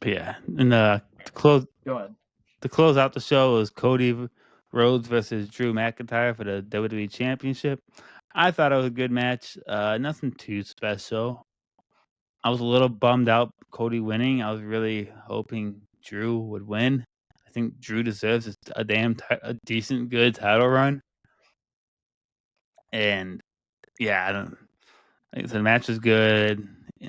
But yeah, and to close Go ahead. to close out the show was Cody Rhodes versus Drew McIntyre for the WWE Championship. I thought it was a good match. Nothing too special. I was a little bummed out Cody winning. I was really hoping Drew would win. I think Drew deserves a decent good title run. And yeah, I don't. Like I said, the match is good. They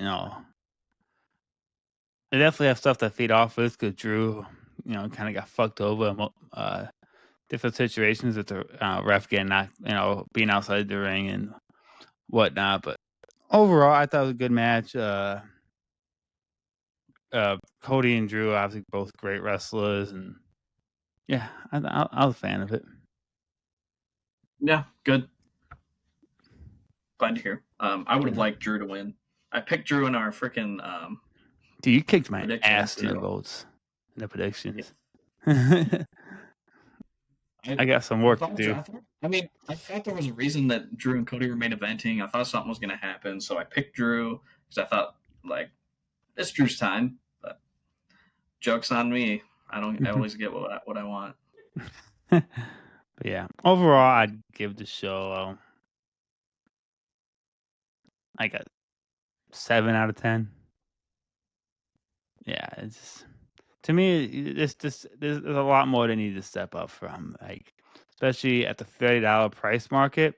definitely have stuff to feed off with because Drew, kind of got fucked over in different situations with the ref getting knocked, being outside the ring and whatnot. But overall, I thought it was a good match. Cody and Drew, obviously, both great wrestlers, and yeah, I was a fan of it. Yeah, good. Glad to hear. I would have Mhm. liked Drew to win. I picked Drew in our freaking Dude, you kicked my predictions ass in too. the votes, in the Yeah. predictions. I I, got some I work to thought, do. I thought, I mean, I thought there was a reason that Drew and Cody were main eventing. I thought something was going to happen, so I picked Drew because I thought like it's Drew's time. But jokes on me. I don't. I always get what I want. But yeah, overall, I'd give the show. I got 7 out of 10. Yeah, it's just, to me, there's a lot more they need to step up from, like, especially at the $30 price market.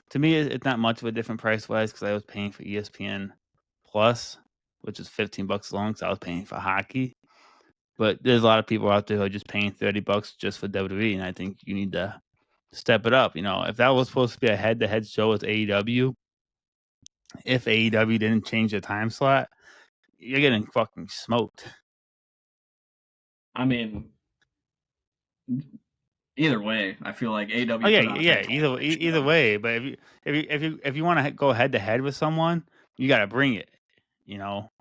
To me, it's not much of a different price-wise because I was paying for ESPN Plus, which is $15 long, so I was paying for hockey. But there's a lot of people out there who are just paying $30 just for WWE, and I think you need to step it up. If that was supposed to be a head-to-head show with AEW, if AEW didn't change the time slot, you're getting fucking smoked. I mean, either way, I feel like Oh AW yeah, put on a yeah. fantastic Either show. way, but if you want to go head to head with someone, you got to bring it. You know,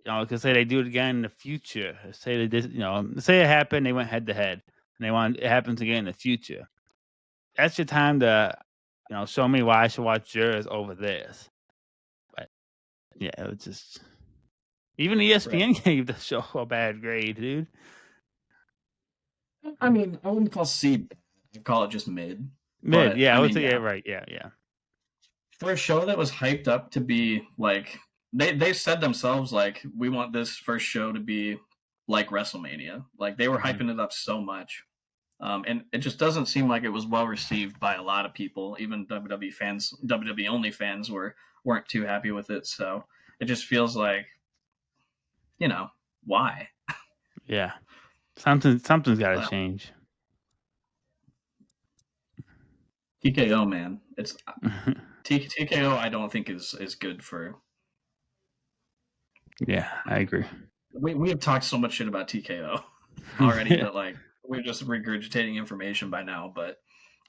because say they do it again in the future. Say they did, say it happened, they went head to head, and they want it happens again in the future. That's your time to, show me why I should watch yours over this. But yeah, it was just even Right. ESPN gave the show a bad grade, dude. I mean, I wouldn't call C. I'd call it just mid. Mid, But yeah, I I would mean, say yeah, yeah, right, yeah. for a show that was hyped up to be like they said themselves like we want this first show to be like WrestleMania. Like they were Mhm. hyping it up so much. And it just doesn't seem like it was well received by a lot of people. Even WWE fans, WWE only fans weren't too happy with it. So it just feels like, why? Yeah, something's got to Well, change. TKO man, it's TKO. I don't think is good for. Yeah, I agree. We have talked so much shit about TKO already Yeah. that like we're just regurgitating information by now. But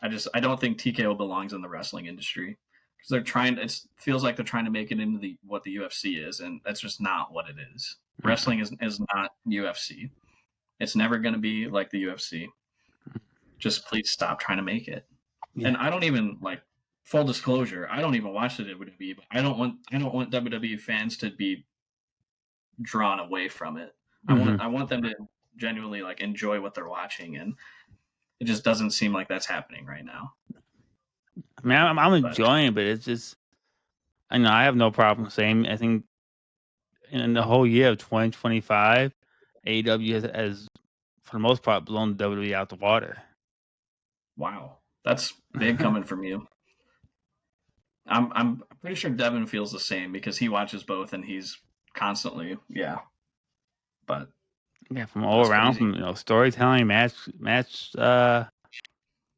I don't think TKO belongs in the wrestling industry because they're trying. It feels like they're trying to make it into the what the UFC is, and that's just not what it is. Mm. Wrestling is not UFC. It's never going to be like the UFC. Just please stop trying to make it. And Yeah. I don't even like full disclosure. I don't even watch the WWE, but I don't want WWE fans to be drawn away from it. Mhm. I want them to genuinely like enjoy what they're watching, and it just doesn't seem like that's happening right now. I mean, I'm But enjoying it, but it's just I know I have no problem saying I think in the whole year of 2025, AEW has for the most part blown WWE out the water. wow, that's big coming from you. I'm pretty sure Devin feels the same because he watches both and he's constantly but Yeah, from all that's around, crazy. from storytelling, match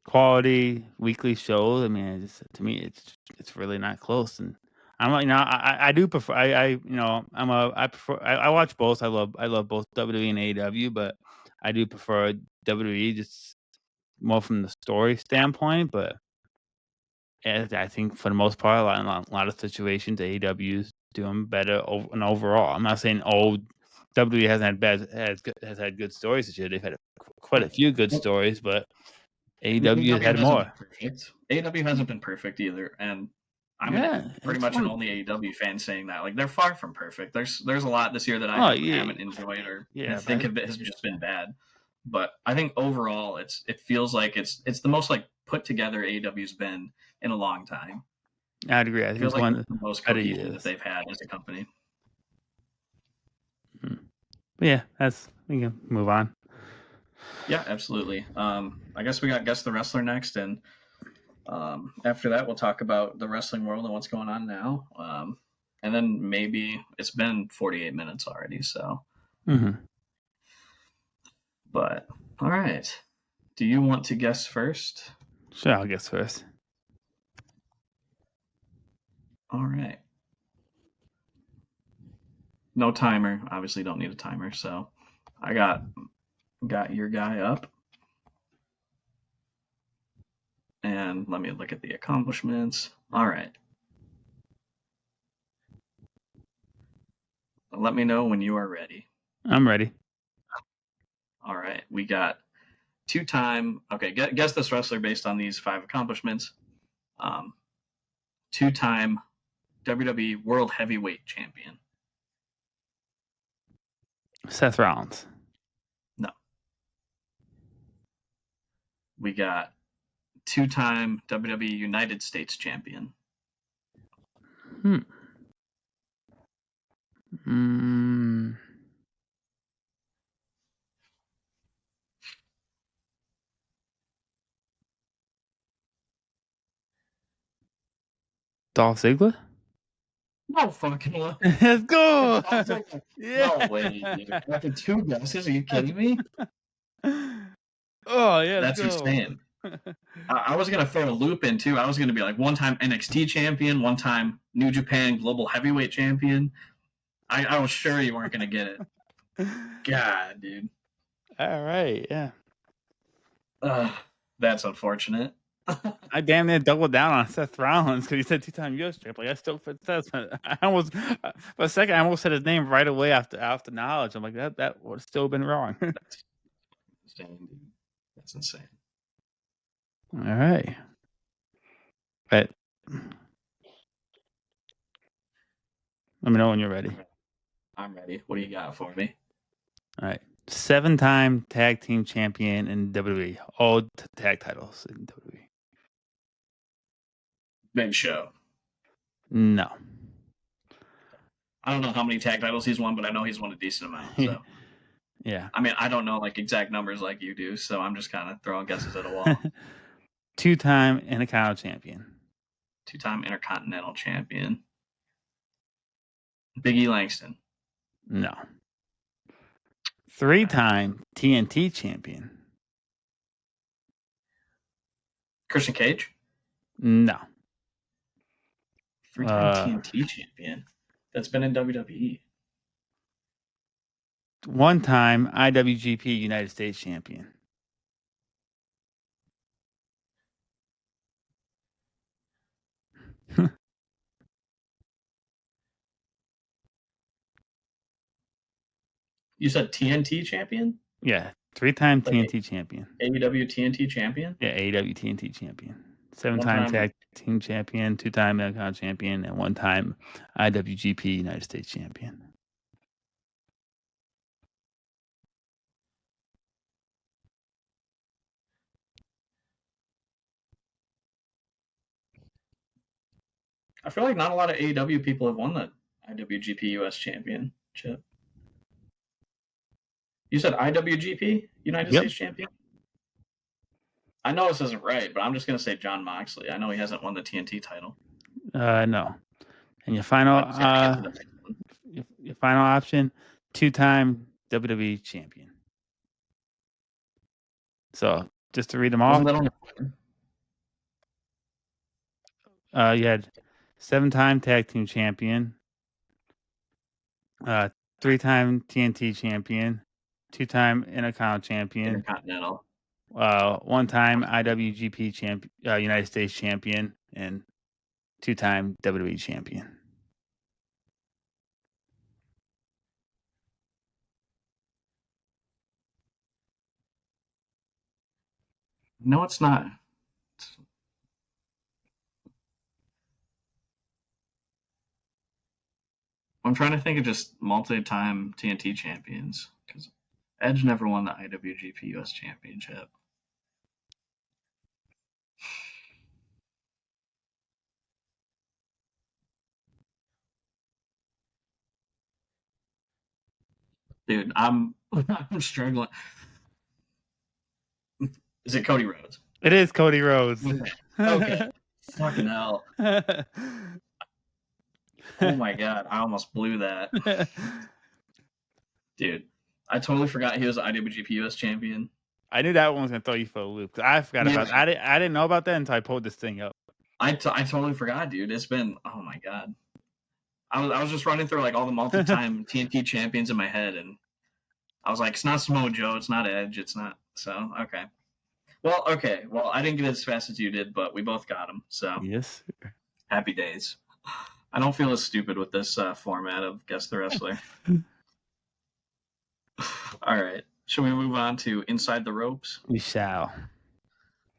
quality, weekly shows. I mean, to me, it's really not close. And I'm like, I do prefer. I prefer. I watch both. I love both WWE and AEW, but I do prefer WWE just more from the story standpoint. But I think for the most part, a lot of situations, AEW is doing better and overall. I'm not saying old WWE hasn't had has had good stories this year. They've had quite a Right. few good Well, stories, but AEW has AEW had hasn't more. been perfect. AEW hasn't been perfect either, and Yeah, pretty it's much an fun. only AEW fan saying that. Like they're far from perfect. There's a lot this year that I Oh yeah, haven't enjoyed or yeah, think but of it has just been bad. But I think overall, it feels like it's the most like put together AEW's been in a long time. I'd agree. I think Feels it's like one it's of the the most better cohesive that years. they've had as a company. Mhm. But yeah, we can move on. Yeah, absolutely. I guess we got Guess the Wrestler next, and after that, we'll talk about the wrestling world and what's going on now. And then maybe it's been 48 minutes already. So, Hmm. but all right. Do you want to guess first? Sure, I'll guess first. All right. No timer. Obviously, don't need a timer. So, I got your guy up, and let me look at the accomplishments. All right. Let me know when you are ready. I'm ready. All right. We got two-time. Okay, guess this wrestler based on these five accomplishments. Um, two-time WWE World Heavyweight Champion. Seth Rollins. No, we got two-time WWE United States Champion. Hmm. Dolph Ziggler? No fucking way. Let's go! No Yeah. way, dude. After 2 guesses, are you kidding me? Oh, yeah, let's That's go. insane. I was gonna throw a loop in too. I was gonna be like 1-time NXT champion, 1-time New Japan Global Heavyweight champion. I was sure you weren't gonna get it. God, dude. All right, yeah. That's unfortunate. I damn near doubled down on Seth Rollins because he said 2-time US champ. Like I still fit Seth. I almost for a second I almost said his name right away after knowledge. I'm like that would have still been wrong. That's insane, dude. That's insane. All right, but let me know when you're ready. I'm ready. What do you got for me? All right, 7-time tag team champion in WWE, all tag titles in WWE. Big Show. No. I don't know how many tag titles he's won, but I know he's won a decent amount. So yeah. I mean, I don't know like exact numbers like you do, so I'm just kind of throwing guesses at a wall. 2-time Intercontinental champion. 2-time Intercontinental champion. Big E Langston. No. 3-time TNT champion. Christian Cage. No. 3-time TNT champion. That's been in WWE. 1-time IWGP United States champion. You said TNT champion? Yeah, 3-time TNT champion. AEW TNT champion? Yeah, AEW TNT champion. 7-time tag team champion, 2-time Intercontinental champion, and 1-time IWGP United States champion. I feel like not a lot of AEW people have won the IWGP US Championship. You said IWGP United States champion? I know this isn't right, but I'm just going to say Jon Moxley. I know he hasn't won the TNT title. No. And your final your final option, 2-time WWE champion. So just to read them off. You had 7-time tag team champion, 3-time TNT champion, 2-time Intercontinental. 1-time IWGP champion, United States champion, and 2-time WWE champion. No, it's not. I'm trying to think of just multi-time TNT champions because Edge never won the IWGP US Championship. Dude, I'm struggling. Is it Cody Rhodes? It is Cody Rhodes. Okay. Fucking hell. Oh my god, I almost blew that. Dude, I totally forgot he was the IWGP US champion. I knew that one was gonna throw you for a loop because I forgot about. I didn't know about that until I pulled this thing up. I totally forgot, dude. It's been oh my god. I was just running through like all the multi-time TNT champions in my head, and I was like, it's not Samoa Joe, it's not Edge, it's not. So okay. Well, I didn't get it as fast as you did, but we both got him. So yes, happy days. I don't feel as stupid with this format of Guess the Wrestler. All right. Shall we move on to Inside the Ropes? We shall.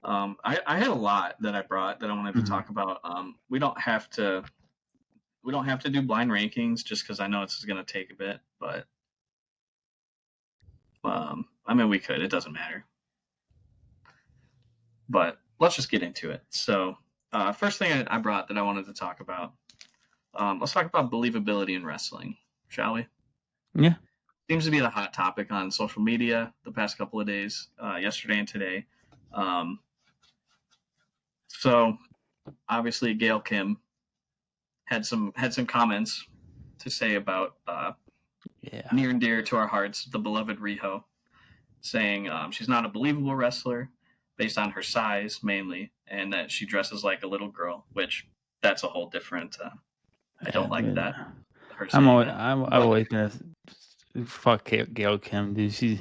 I had a lot that I brought that I wanted to talk about. We don't have to do blind rankings just because I know it's going to take a bit, but I mean we could. It doesn't matter. But let's just get into it. So first thing I brought that I wanted to talk about. Let's talk about believability in wrestling. shall we? Yeah. Seems to be the hot topic on social media the past couple of days, yesterday and today. Um, so obviously, Gail Kim had some comments to say about Yeah. near and dear to our hearts, the beloved Riho, saying she's not a believable wrestler based on her size mainly, and that she dresses like a little girl, which that's a whole different. I Yeah. don't like that her I'm saying always, that, I've but always been a fuck Gail Kim, dude.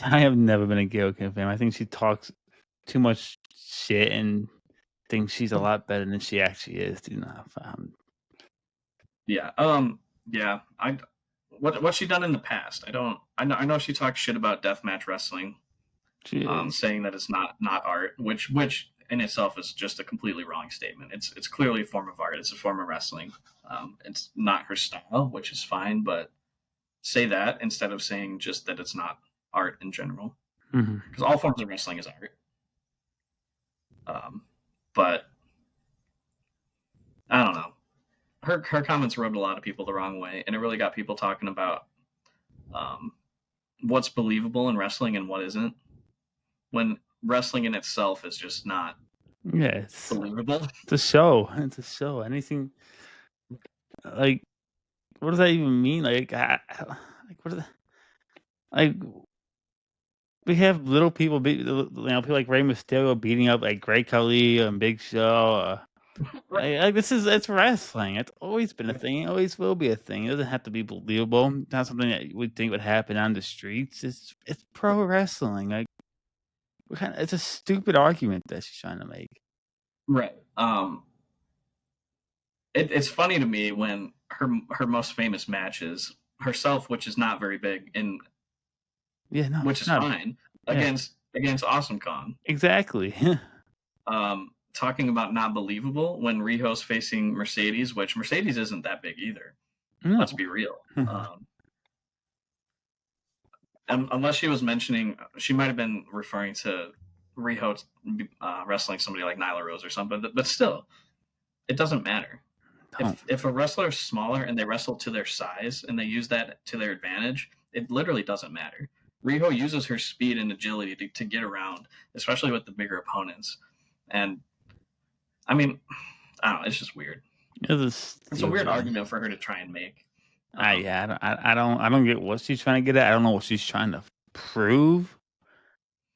I have never been a Gail Kim fan. I think she talks too much shit and thinks she's a lot better than she actually is. Dude, nah, yeah, yeah. What's she done in the past? I know she talks shit about deathmatch wrestling, she is. saying that it's not art, which in itself is just a completely wrong statement. It's clearly a form of art. It's a form of wrestling. It's not her style, which is fine, but say that instead of saying just that it's not art in general, Mhm. because all forms of wrestling is art. But I don't know. Her comments rubbed a lot of people the wrong way, and it really got people talking about um, what's believable in wrestling and what isn't. When wrestling in itself is just not Yeah, believable. it's a show. It's a show. Anything like what does that even mean? Like what is that? Like we have little people people like Rey Mysterio beating up like Great Khali and Big Show. Right. It's wrestling. It's always been a thing. It always will be a thing. It doesn't have to be believable. It's not something that you would think would happen on the streets. It's pro wrestling. Like it's a stupid argument that she's trying to make. Right. It's funny to me when her most famous matches herself, which is not very big, and Yeah, no, which she's is not. fine Yeah, against Awesome Kong. exactly. Talking about not believable when Riho's facing Mercedes, which Mercedes isn't that big either. Let's No. be real. Unless she was mentioning, she might have been referring to Riho wrestling somebody like Nyla Rose or something, but still, it doesn't matter. Don't. If a wrestler is smaller and they wrestle to their size and they use that to their advantage, it literally doesn't matter. Riho uses her speed and agility to get around, especially with the bigger opponents. And I mean, I don't know. It's just weird. It's It's a weird stupid. argument for her to try and make. Yeah, I don't get what she's trying to get at. I don't know what she's trying to prove.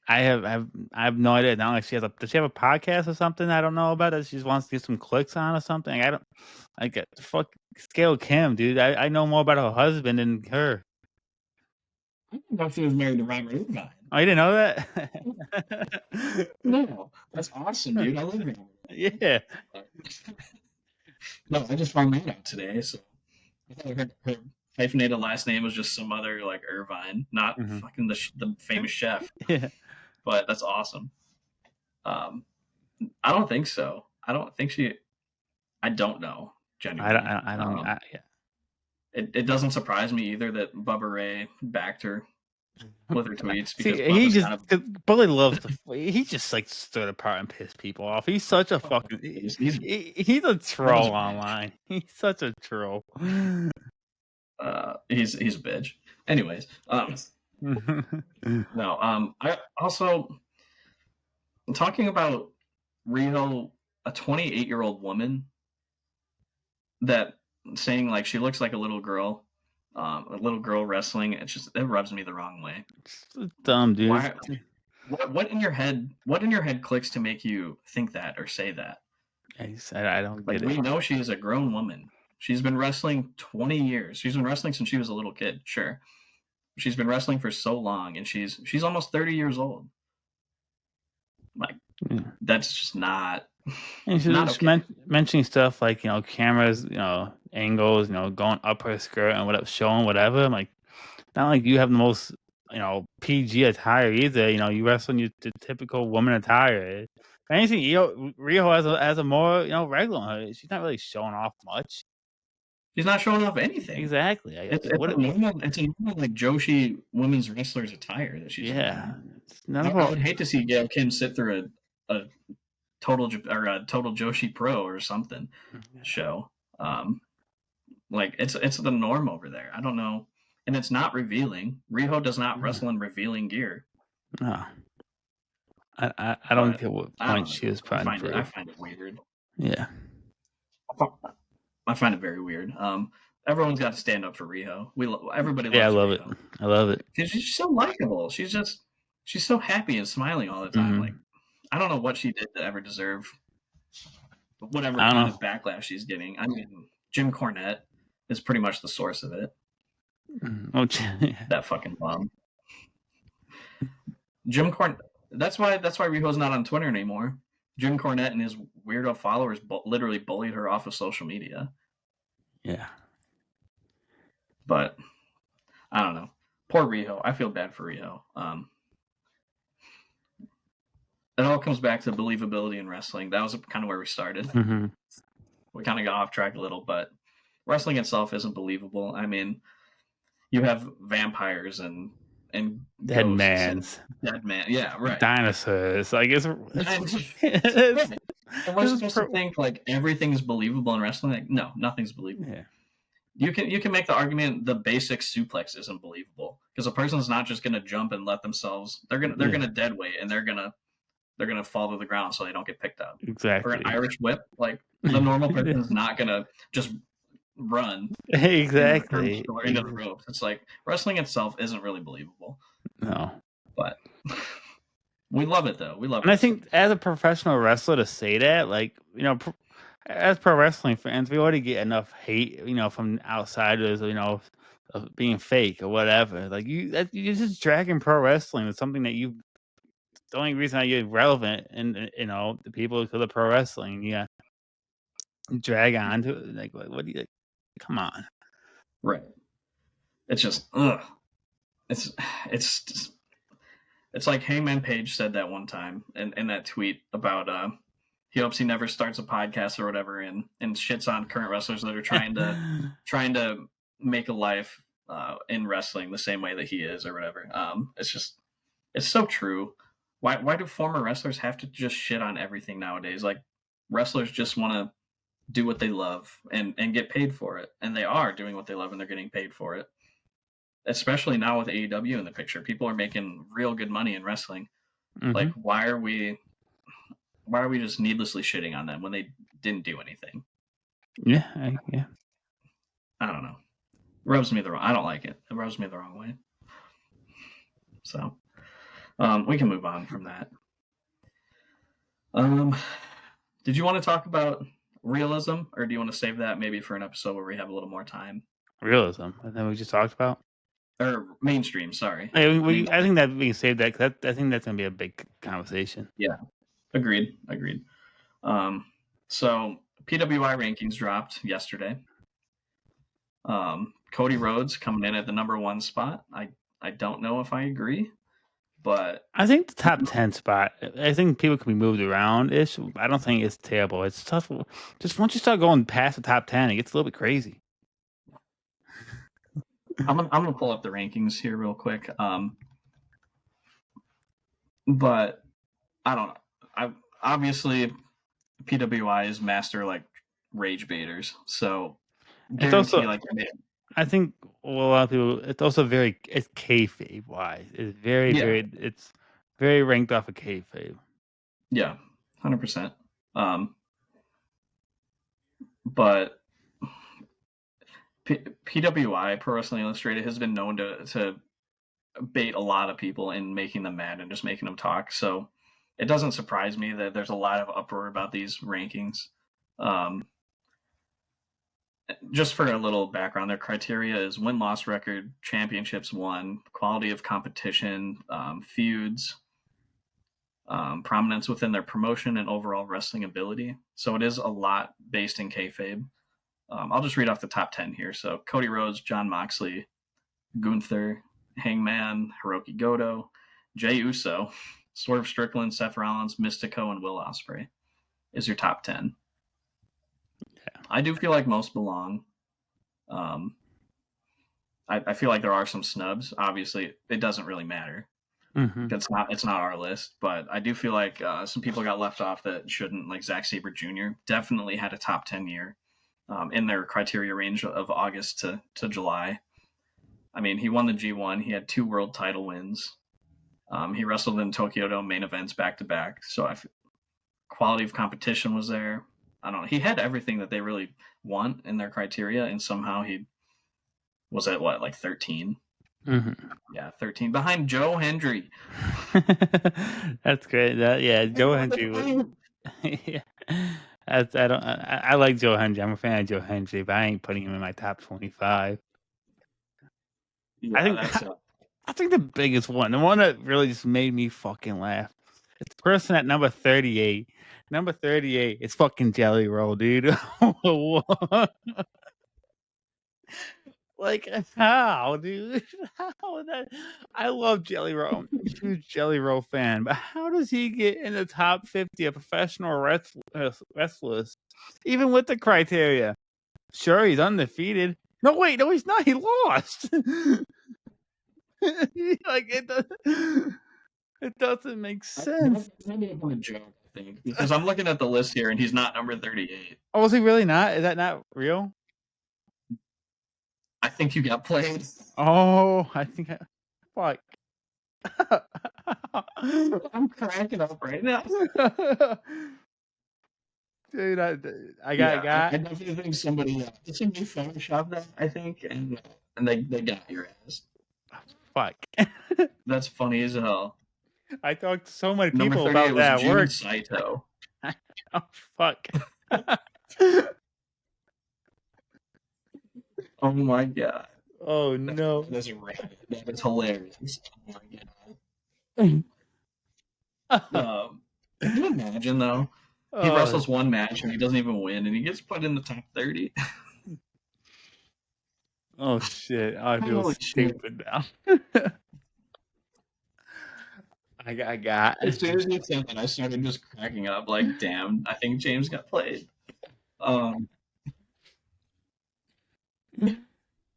I have no idea. Not like does she have a podcast or something I don't know about that she just wants to get some clicks on or something? I don't like fuck Scale Kim, dude. I know more about her husband than her. I didn't know she was married to Robert Irvine. Oh, you didn't know that? No, that's awesome, dude. I love Robert. Yeah. No, I just found that out today. So I thought her hyphenated last name was just some other like Irvine, not Mhm. fucking the famous chef. Yeah. But that's awesome. Um, I don't think so. I don't think she. I don't know genuinely. I don't yeah. It doesn't surprise me either that Bubba Ray backed her with her tweets See, because Bubba's kind of Bully loves to. He just like stood apart and pissed people off. He's such a oh, fucking. he's He's a Bubba's troll a bitch. online. He's such a troll. He's a bitch. Anyways, no. I also talking about Riho, a 28-year-old woman that saying like she looks like a little girl wrestling. It rubs me the wrong way. It's dumb, dude. Why? What in your head? What in your head clicks to make you think that or say that? I don't Like get it. we know she is a grown woman. She's been wrestling 20 years. She's been wrestling since she was a little kid. Sure, she's been wrestling for so long, and she's almost 30 years old. Like Yeah. that's just not And not she's okay. mentioning stuff like cameras, angles, going up her skirt and whatever, showing whatever. I'm like, not like you have the most PG attire either. You wrestle in your typical woman attire. If anything, Rio has a more regular on her. She's not really showing off much. She's not showing off anything. Exactly. It's a normal like Joshi women's wrestler's attire that she's Yeah. wearing. It's none of I her. would hate to see Gail Kim sit through a total or a total Joshi Pro or something show. Um, Like it's the norm over there. I don't know, and it's not revealing. Riho does not Yeah. wrestle in revealing gear, No, I don't but get what I point don't know. she was putting I through. find it weird. Yeah. I find it very weird. Everyone's got to stand up for Riho. Everybody Yeah, I loves love it. Riho I love it. because she's so likable. She's so happy and smiling all the time. Like Hmm. I don't know what she did to ever deserve whatever I don't kind know. of backlash she's getting. I mean, Jim Cornette is pretty much the source of it. Oh, That fucking bum. Jim Cornette. That's why Riho's not on Twitter anymore. Jim Cornette and his weirdo followers literally bullied her off of social media. yeah. But I don't know. Poor Riho. I feel bad for Riho. It all comes back to believability in wrestling. That was kind of where we started. Hmm. We kind of got off track a little, but wrestling itself isn't believable. I mean, you have vampires and Dead ghosts and man's dead man. Yeah, right. dinosaurs. Like Right. And we're it's supposed to think like everything is believable in wrestling. Like, no, nothing's believable. yeah. You can make the argument the basic suplex isn't believable because a person's not just gonna jump and let themselves. They're Yeah. gonna dead weight and they're gonna fall to the ground so they don't get picked up. Or an Exactly. Irish whip, like the normal person's not gonna just run into the ropes Exactly. or into the ropes. It's like wrestling itself isn't really believable, No. but we love it though. We love And I wrestling. think as a professional wrestler to say that, like, as pro wrestling fans, we already get enough hate, from outsiders, of being fake or whatever. Like you're just dragging pro wrestling with something that the only reason that you're relevant and the people to the pro wrestling, yeah, drag on to it. Like what do you? Come on. Right. It's just ugh. It's it's just, it's like Hangman Page said that one time in that tweet about he hopes he never starts a podcast or whatever and shits on current wrestlers that are trying to make a life in wrestling the same way that he is or whatever. It's so true. Why do former wrestlers have to just shit on everything nowadays? Like wrestlers just want to do what they love and get paid for it, and they are doing what they love and they're getting paid for it. Especially now with AEW in the picture, people are making real good money in wrestling. Hmm. Like why are we just needlessly shitting on them when they didn't do anything? Yeah. Yeah. I don't know. It rubs me the wrong. I don't like it. It rubs me the wrong way. So we can move on from that. Um, did you want to talk about realism, or do you want to save that maybe for an episode where we have a little more time? Realism. And then we just talked about. Or mainstream, sorry. I Mainstream. think that we can save that. 'Cause I think that's gonna be a big conversation. Yeah, agreed. Agreed. Um, so PWI rankings dropped yesterday. Cody Rhodes coming in at the number one spot. I don't know if I agree, but I think the top 10 spot. I think people can be moved around. I don't think it's terrible. It's tough. Just once you start going past the top 10, it gets a little bit crazy. I'm gonna pull up the rankings here real quick. But I don't know. I obviously PWI is master like rage baiters, so It's also, guarantee like I think, a lot of people. It's kayfabe wise. It's very, yeah, very. It's very ranked off of kayfabe. yeah, 100%. Um, but PWI Pro Wrestling Illustrated has been known to bait a lot of people in making them mad and just making them talk. So it doesn't surprise me that there's a lot of uproar about these rankings. Um, just for a little background, their criteria is win loss record, championships won, quality of competition, feuds, prominence within their promotion, and overall wrestling ability. So it is a lot based in kayfabe. I'll just read off the top 10 here. So Cody Rhodes, Jon Moxley, Gunther, Hangman, Hiroki Goto, Jey Uso, Swerve Strickland, Seth Rollins, Mystico, and Will Ospreay is your top 10. Yeah. I do feel like most belong. Um, I feel like there are some snubs. Obviously, it doesn't really matter. Mm-hmm. It's not our list, but I do feel like some people got left off that shouldn't. Like Zack Sabre Jr. definitely had a top 10 year. in their criteria range of August to July. I mean, he won the G1. He had 2 world title wins. He wrestled in Tokyo Dome main events back to back. So quality of competition was there. I don't know. He had everything that they really want in their criteria, and somehow he was at what, like 13? Mm-hmm. Yeah, 13 behind Joe Hendry. That's great. Joe Hendry was. Yeah. I like Joe Hendry. I'm a fan of Joe Hendry, but I ain't putting him in my top 25. I Yeah, think that's I think the biggest one, the one that really just made me fucking laugh, it's the person at number 38. Number 38 is fucking Jelly Roll, dude. Like how, dude? How that? I love Jelly Roll. I'm a huge Jelly Roll fan, but how does he get in the top 50 of professional wrestlers, even with the criteria? Sure, he's undefeated. No, wait, no, he's not. He lost. Like it doesn't make sense. maybe a joke, I think, because I'm looking at the list here and he's not number 38. Oh, was he really not? Is that not real? I think you got played. Oh, I think fuck. I'm cracking up right now. Dude, I Yeah, got I definitely think somebody photoshopped that. I think, and they got your ass. fuck. That's funny as hell. I talked to so many Number people 38 about was that at Jun work. Saito. Oh fuck. Oh my god. Oh no. That's a rabbit. That is hilarious. Oh my god. Can you imagine though? He Oh, wrestles one match and he doesn't even win, and he gets put in the top 30. oh shit. I feel Holy shit! stupid now. I got. As soon as you said that, I started just cracking up. Like, damn, I think James got played. Um,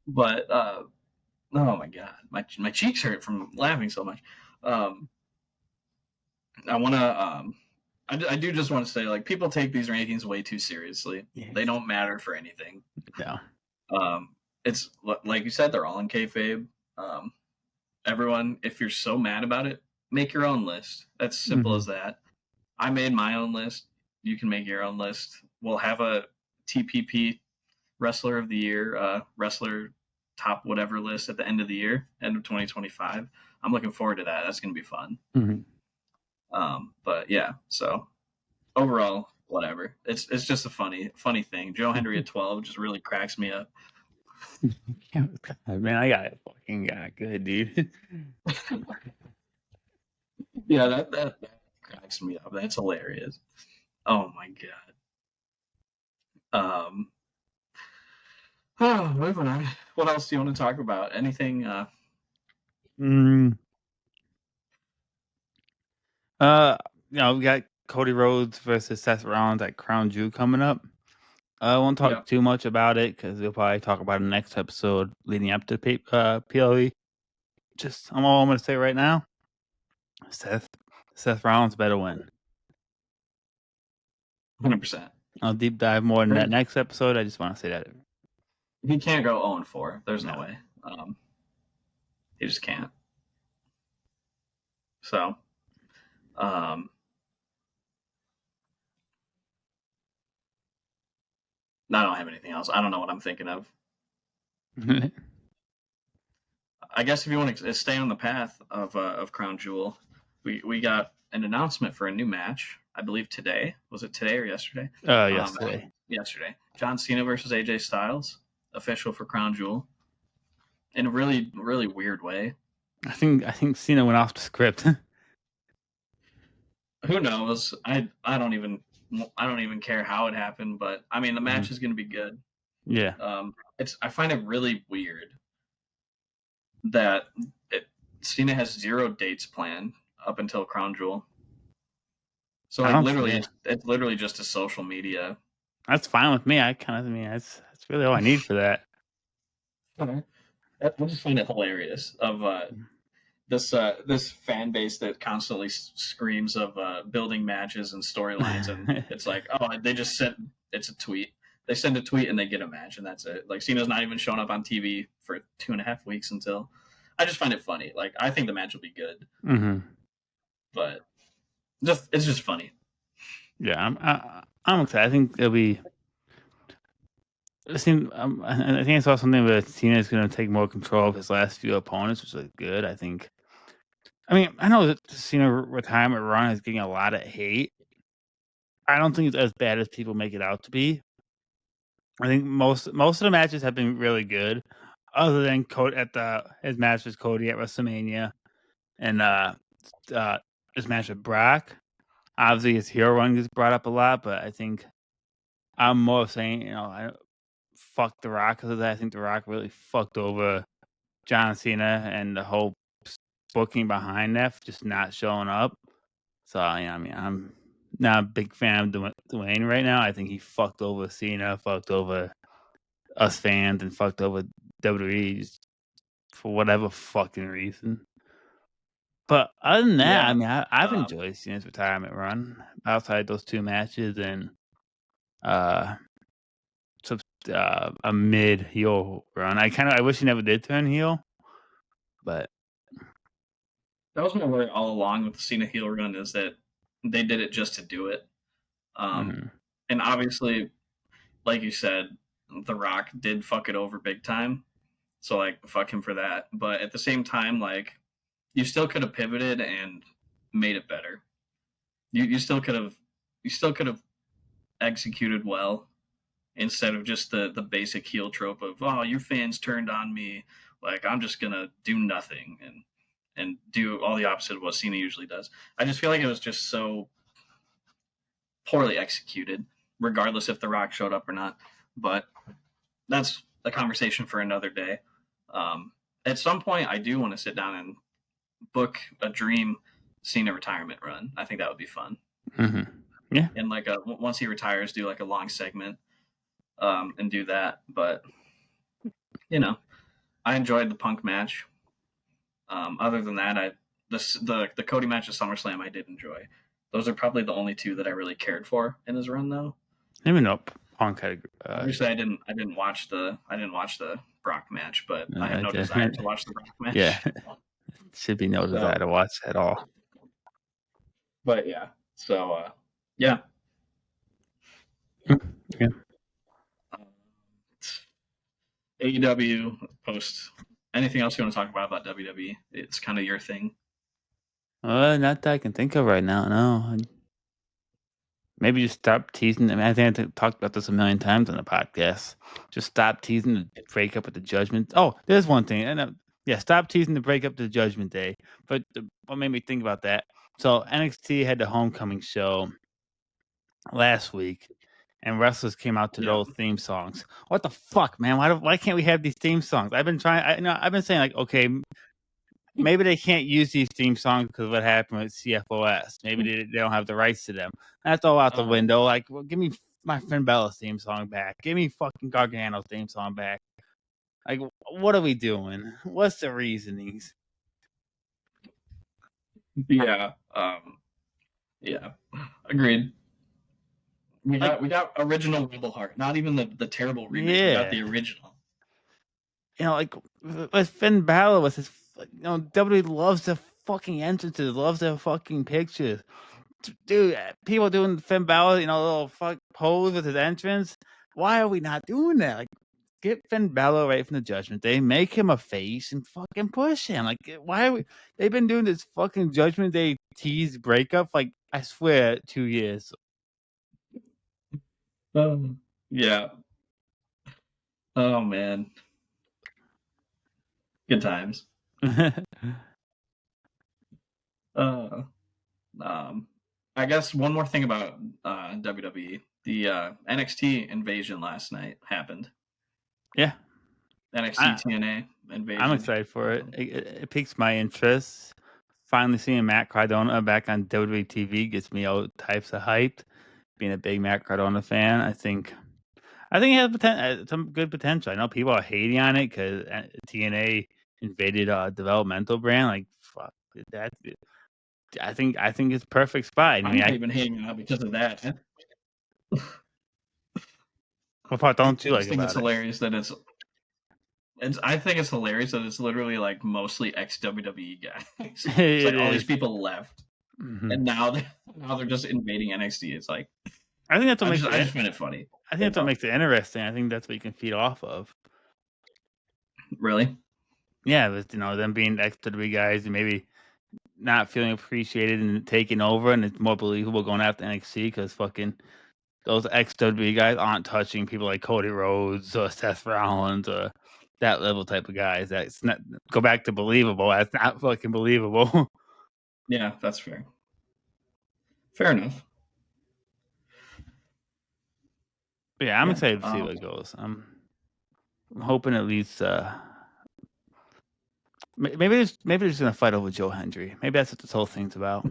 but oh my god, my cheeks hurt from laughing so much. Um, I want to. I do just want to say, like, people take these rankings way too seriously. Yes. They don't matter for anything. No. It's like you said, they're all in kayfabe. Everyone, if you're so mad about it, make your own list. That's simple as that. I made my own list. You can make your own list. We'll have a TPP Wrestler of the Year, Wrestler top whatever list at the end of the year, end of 2025. I'm looking forward to that. That's going to be fun. But yeah, so overall, whatever. It's just a funny thing. Joe Hendry at 12 just really cracks me up. Man, I got it fucking good, dude. Yeah, that cracks me up. That's hilarious. Oh my god. Moving on. What else do you want to talk about? Anything? We got Cody Rhodes versus Seth Rollins at Crown Jewel coming up. I won't talk too much about it because we'll probably talk about it in the next episode leading up to PLE. I'm all I'm going to say right now. Seth Rollins better win. 100%. I'll deep dive more in that next episode. I just want to say that. He can't go 0-4. There's no way. He just can't. So, I don't have anything else. I don't know what I'm thinking of. I guess if you want to stay on the path of Crown Jewel, we got an announcement for a new match. I believe today. Was it today or yesterday? Yesterday. Yesterday. John Cena versus AJ Styles, official for Crown Jewel. In a really, really weird way. I think Cena went off the script. Who knows? I don't even care how it happened, but I mean the match is going to be good. Yeah. I find it really weird that Cena has 0 dates planned up until Crown Jewel. So like it's literally just a social media. That's fine with me. That's really all I need for that. I just find it hilarious of this fan base that constantly screams of building matches and storylines, and it's like, oh, they just said it's a tweet. they send a tweet and they get a match, and that's it. Like Cena's not even showing up on TV for 2.5 weeks until. I just find it funny. Like I think the match will be good, Mm-hmm. but it's just funny. Yeah, I'm excited. I think it'll be. I think I saw something where Cena's going to take more control of his last few opponents, which is good. I think. I mean, I know that the Cena retirement run is getting a lot of hate. I don't think it's as bad as people make it out to be. I think most of the matches have been really good, other than Cody his match with Cody at WrestleMania and his match with Brock. Obviously, his heel run gets brought up a lot, but I think I'm more saying I fuck The Rock because I think The Rock really fucked over John Cena and the whole booking behind that for just not showing up. So I mean, I'm not a big fan of Dwayne right now. I think he fucked over Cena, fucked over us fans, and fucked over WWE for whatever fucking reason. But other than that, I Yeah. mean, I've enjoyed Cena's retirement run outside those two matches and uh, some, a mid heel run. I wish he never did turn heel, but That was my worry all along with the Cena heel run is that they did it just to do it. mhm. And obviously, like you said, The Rock did fuck it over big time. So like fuck him for that. But at the same time, like you still could have pivoted and made it better. You still could have executed well instead of just the basic heel trope of oh your fans turned on me, like I'm just gonna do nothing and do all the opposite of what Cena usually does. I just feel like it was just so poorly executed, regardless if The Rock showed up or not. But that's a conversation for another day. At some point, I do want to sit down and book a dream Cena retirement run. I think that would be fun. Yeah. And like once he retires, do like a long segment and do that. But you know, I enjoyed the Punk match. Other than that, the Cody match at SummerSlam I did enjoy. Those are probably the only two that I really cared for in his run, though. Even though Punk had Obviously, I didn't watch the Brock match, but I have no desire to watch the Brock yeah, match. should be no desire So, to watch at all. but yeah, so yeah. Yeah. AEW post. Anything else you want to talk about WWE? It's kind of your thing. Not that I can think of right now. No. Maybe just stop teasing. I mean, I think I talked about this a million times on the podcast. Just stop teasing the breakup with the Judgment. Oh, there's one thing, and yeah, stop teasing the breakup to the Judgment Day. But what made me think about that? So NXT had the Homecoming show last week, and wrestlers came out to Yeah. those theme songs. What the fuck, man? Why can't we have these theme songs? I've been trying. I've been saying like, okay, maybe they can't use these theme songs because of what happened with CFOS. Maybe they don't have the rights to them. That's all out the window. Like, well, give me my Finn Bella's theme song back. Give me fucking Gargano's theme song back. Like, what are we doing? What's the reasonings? Yeah. Yeah. Agreed. We got original Rebel Heart, not even the terrible remake. We got Yeah. the original. Like with Finn Balor with his, WWE loves the fucking entrances, loves their fucking pictures. Dude, people doing Finn Balor, little fuck pose with his entrance. Why are we not doing that? Like, get Finn Balor away from the Judgment Day, make him a face, and fucking push him. Like, why are we? They've been doing this fucking Judgment Day tease breakup, like, I swear, 2 years. Yeah. Oh man. Good times. I guess one more thing about WWE. The NXT invasion last night happened. Yeah. NXT TNA invasion. I'm excited for it. It piques my interest. Finally seeing Matt Cardona back on WWE TV gets me all types of hyped. Being a big Matt Cardona fan, I think he has some good potential. I know people are hating on it because TNA invaded a developmental brand. Like, fuck that. I think it's perfect spot. I I'm mean, not even hating on it because of that. What part don't you I like just think it's about it? hilarious that I think it's hilarious that it's literally like mostly ex WWE guys. It's It like all these is. people left, Mm-hmm. and now they're just invading NXT. It's like I think that's what makes I it. just find it funny. I think You that's what know, makes it interesting. I think that's what you can feed off of. really? Yeah, with them being ex WWE guys and maybe not feeling appreciated and taking over, and it's more believable going after NXT because fucking those ex WWE guys aren't touching people like Cody Rhodes or Seth Rollins or that level type of guys. That's not go back to believable. That's not fucking believable. Yeah, that's fair. Fair enough. But yeah, I'm Yeah. excited to see what goes. I'm hoping at least maybe they're just gonna fight over Joe Hendry. Maybe that's what this whole thing's about.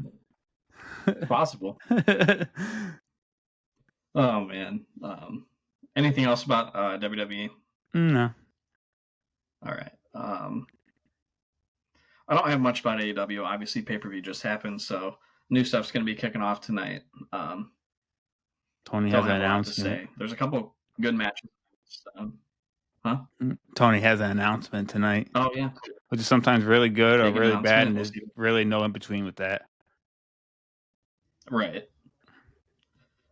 Possible. Oh man. Anything else about WWE? No. All right. I don't have much about AEW. Obviously, pay per view just happened, so new stuff's going to be kicking off tonight. Tony has Don't an have a lot to announcement. say. There's a couple good matches. Huh? Tony has an announcement tonight, Oh yeah, which is sometimes really good or big really bad, announcement. and We'll there's see. really no in between with that. Right.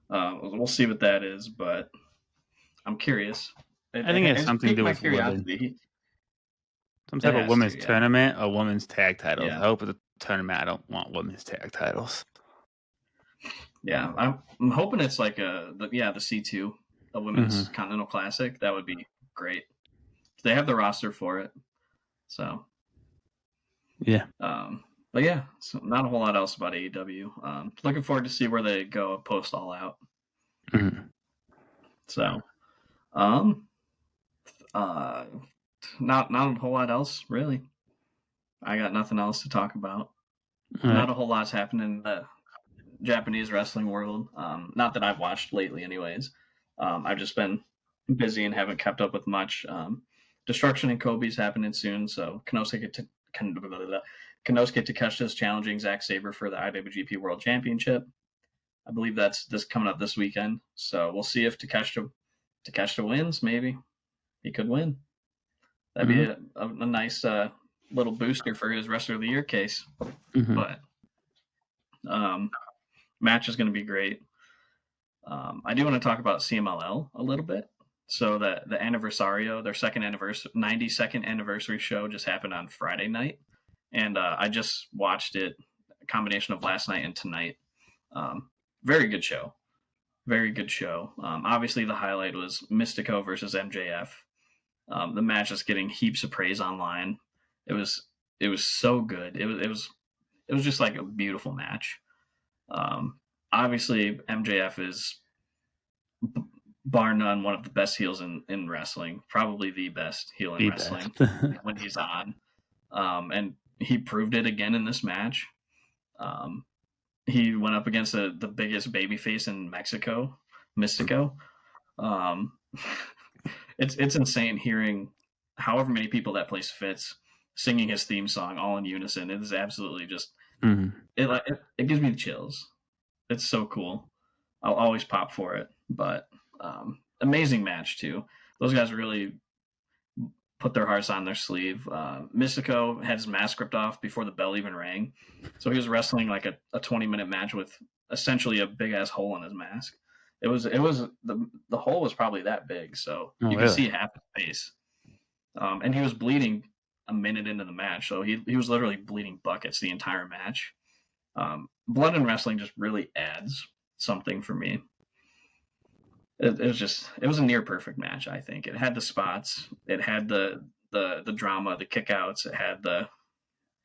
We'll see what that is, but I'm curious. I think it has It's something to piqued do my with women. curiosity. Some It type of has women's to, yeah, tournament or women's tag titles. I yeah, hope it's a tournament. I don't want women's tag titles. yeah. I'm hoping it's like the C2, a Hmm. women's Continental Classic. That would be great. They have the roster for it, so. Yeah. But yeah, so not a whole lot else about AEW. Looking forward to see where they go post All Out. Hmm. So, um, uh, not a whole lot else really. I got nothing else to talk about. All Not right. a whole lot's happened in the Japanese wrestling world. Not that I've watched lately, anyways. I've just been busy and haven't kept up with much. Destruction in Kobe's happening soon, so Konosuke Takeshita is challenging Zack Sabre for the IWGP World Championship. I believe that's this coming up this weekend. So we'll see if Takeshita wins. Maybe he could win. That'd be Hmm. a nice little booster for his Wrestler of the Year case. Hmm. But um, match is going to be great. I do want to talk about CMLL a little bit. So the anniversario, their 92nd anniversary show just happened on Friday night, and I just watched it, a combination of last night and tonight. Um, very good show. Very good show. Obviously, the highlight was Mystico versus MJF. The match is getting heaps of praise online. It was it was so good. It was just like a beautiful match. Um, Obviously, MJF is bar none one of the best heels in wrestling, probably the best heel in The wrestling best. when he's on. And he proved it again in this match. Um, he went up against the biggest babyface in Mexico, Mystico. Um, it's insane hearing however many people that place fits singing his theme song all in unison. It is absolutely just Hmm. it gives me the chills. It's so cool. I'll always pop for it. But amazing match too. Those guys really put their hearts on their sleeve. Mystico had his mask ripped off before the bell even rang, so he was wrestling like a 20-minute match with essentially a big ass hole in his mask. It was the hole was probably that big, so Oh, you could really? see half his face, and he was bleeding a minute into the match, so he was literally bleeding buckets the entire match. Blood in wrestling just really adds something for me. It was a near perfect match. I think it had the spots, it had the drama, the kickouts, it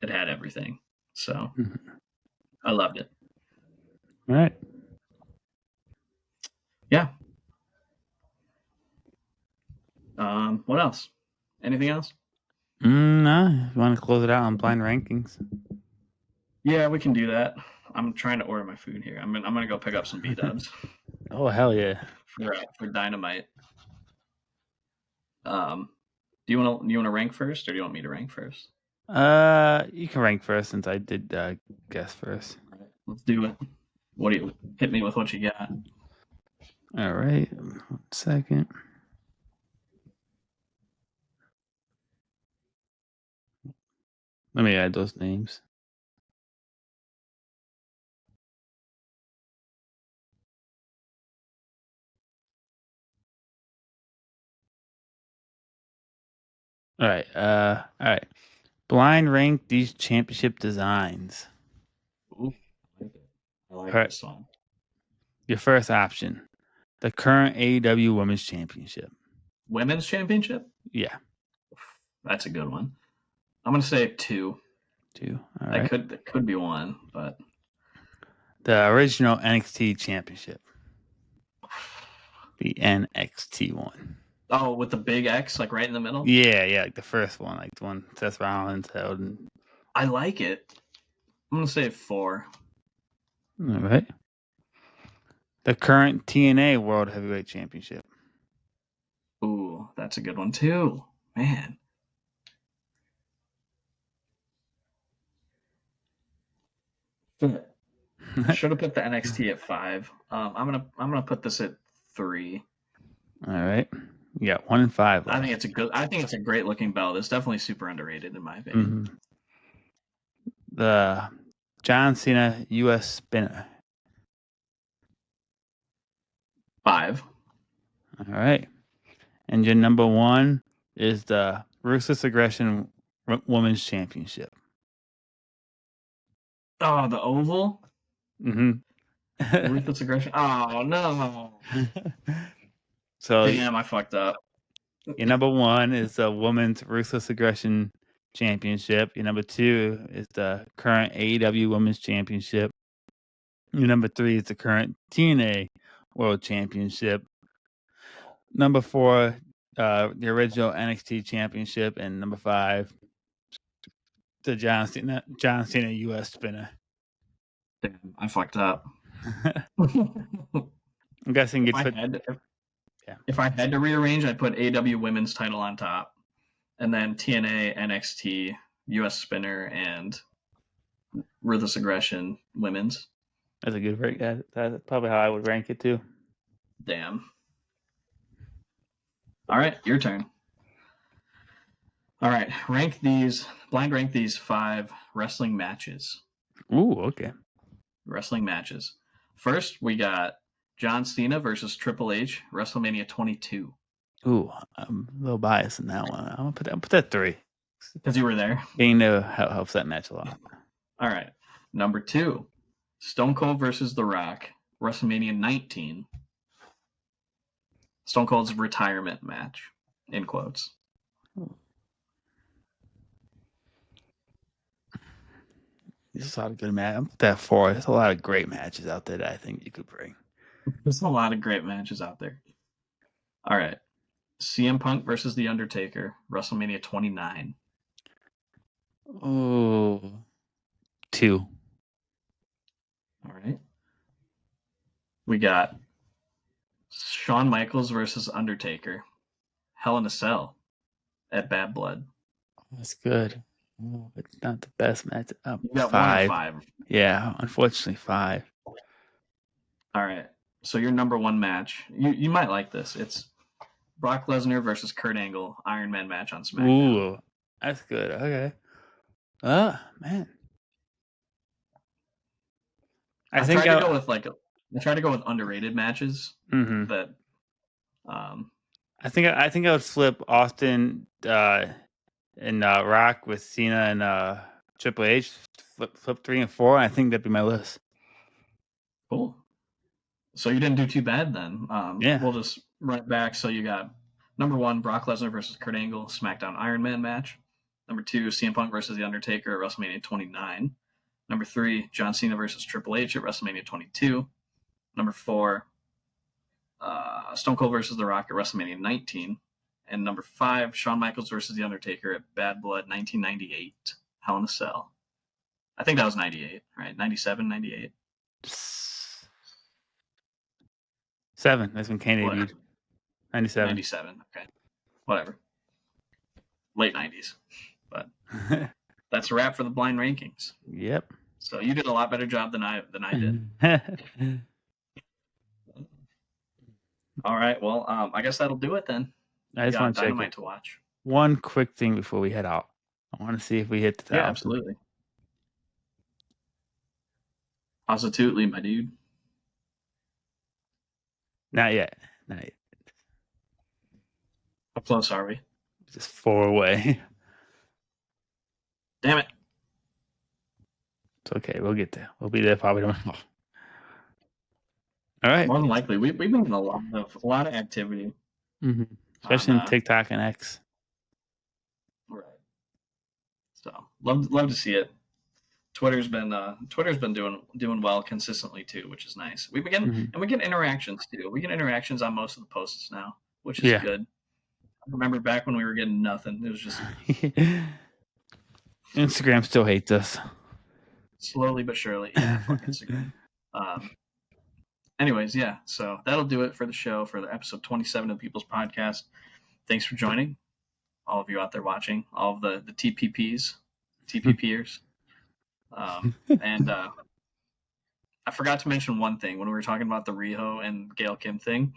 had everything. So Mhm. I loved it. All right. Yeah. What else? Anything else? No, if you want to close it out on blind rankings. Yeah, we can do that. I'm trying to order my food here. I'm gonna go pick up some B dubs Oh, hell yeah. for Dynamite. Um, do you want to rank first, or do you want me to rank first? You can rank first since I did guess first. All right, let's do it. What do you hit me with? What you got? All right. 1 second. Let me add those names. All right. All right. Blind rank these championship designs. Ooh, I like it. I All like right. this one. Your first option, the current AEW Women's Championship. Women's championship? Yeah. That's a good one. I'm gonna say 2. 2. All That right. could be 1, but The original NXT Championship. The NXT one. oh, with the big X like right in the middle. Yeah, like the first one, like the one Seth Rollins held. I like it. I'm gonna say 4. All right. The current TNA World Heavyweight Championship. Ooh, that's a good one too. Man. I should have put the NXT at 5. I'm gonna put this at 3. All right. You got 1 and 5 I think left. it's a good. I think it's a great looking belt. It's definitely super underrated in my opinion. Mm-hmm. The John Cena US Spinner. 5. All right. And your number 1 is the Ruthless Aggression Women's Championship. Oh, the oval. Mm-hmm. Ruthless aggression. Oh no. So Damn, I fucked up. your number 1 is the Women's Ruthless Aggression Championship. Your number 2 is the current AEW Women's Championship. Your number 3 is the current TNA World Championship. Number 4, the original NXT Championship, and number 5, the John Cena US Spinner. Damn, I fucked up. I'm guessing if you'd I put. had, Yeah. if I had to rearrange, I'd put AW Women's title on top, and then TNA, NXT, US Spinner, and Ruthless Aggression Women's. That's a good rank. That's probably how I would rank it too. Damn. All right, your turn. All right, blind rank these 5 wrestling matches. Ooh, okay. Wrestling matches. First, we got John Cena versus Triple H, WrestleMania 22. Ooh, I'm a little biased in that one. I'm gonna put that 3. Because you were there. Being there helps that match a lot. All right. Number 2, Stone Cold versus The Rock, WrestleMania 19. Stone Cold's retirement match, in quotes. There's a lot of good matches. I'm put that 4. There's a lot of great matches out there that I think you could bring. There's a lot of great matches out there. All right. CM Punk versus The Undertaker, WrestleMania 29. Oh, 2. All right. We got Shawn Michaels versus Undertaker, Hell in a Cell at Bad Blood. That's good. Oh, it's not the best match. You got 1 or 5. 5. Yeah, unfortunately 5. All right. So your number 1 match, you might like this. It's Brock Lesnar versus Kurt Angle, Iron Man match on SmackDown. Ooh, that's good. Okay. Man. I tried to go with underrated matches Mm-hmm. that um I think I would flip Austin and Rock with Cena and Triple H. Flip 3 and 4. I think that'd be my list. cool. So you didn't do too bad then. Yeah. We'll just run it back. So you got number 1, Brock Lesnar versus Kurt Angle, SmackDown Iron Man match. Number 2, CM Punk versus The Undertaker at WrestleMania 29. Number 3, John Cena versus Triple H at WrestleMania 22. Number 4, Stone Cold versus The Rock at WrestleMania 19. And number 5, Shawn Michaels versus The Undertaker at Bad Blood 1998, Hell in a Cell. I think that was 98, right? 97, 98. 7. That's when Kane debuted. 97. 97. Okay, whatever. Late 90s. But that's a wrap for the blind rankings. Yep. So you did a lot better job than I did. All right. Well, I guess that'll do it then. I We just got want to check Dynamite to watch. one quick thing before we head out. I want to see if we hit the Yeah, 1,000. absolutely. Positively, my dude. Not yet. Not yet. How close are we? Just 4 away. Damn it. It's okay. We'll get there. We'll be there probably tomorrow. All right. More than likely, we've been in a lot of activity on Especially in TikTok and X. right. So love to see it. Twitter's been doing well consistently too, which is nice. We begin and we get interactions too. We get interactions on most of the posts now, which is Yeah. good. I remember back when we were getting nothing. It was just Instagram still hates us. slowly but surely. Yeah, fuck Instagram. Anyways, yeah. So that'll do it for the show for the episode 27 of the People's Podcast. Thanks for joining, all of you out there watching, all of the TPPers. And I forgot to mention one thing when we were talking about the Riho and Gail Kim thing.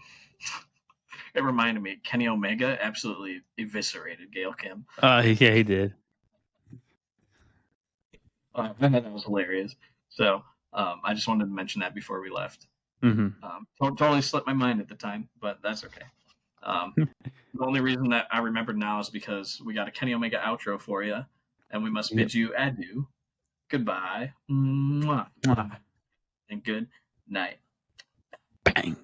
It reminded me, Kenny Omega absolutely eviscerated Gail Kim. Yeah, he did. I thought that was hilarious. So I just wanted to mention that before we left. Totally slipped my mind at the time, but that's okay. The only reason that I remembered now is because we got a Kenny Omega outro for you, and we must bid you adieu, goodbye, mwah, and good night. Bang.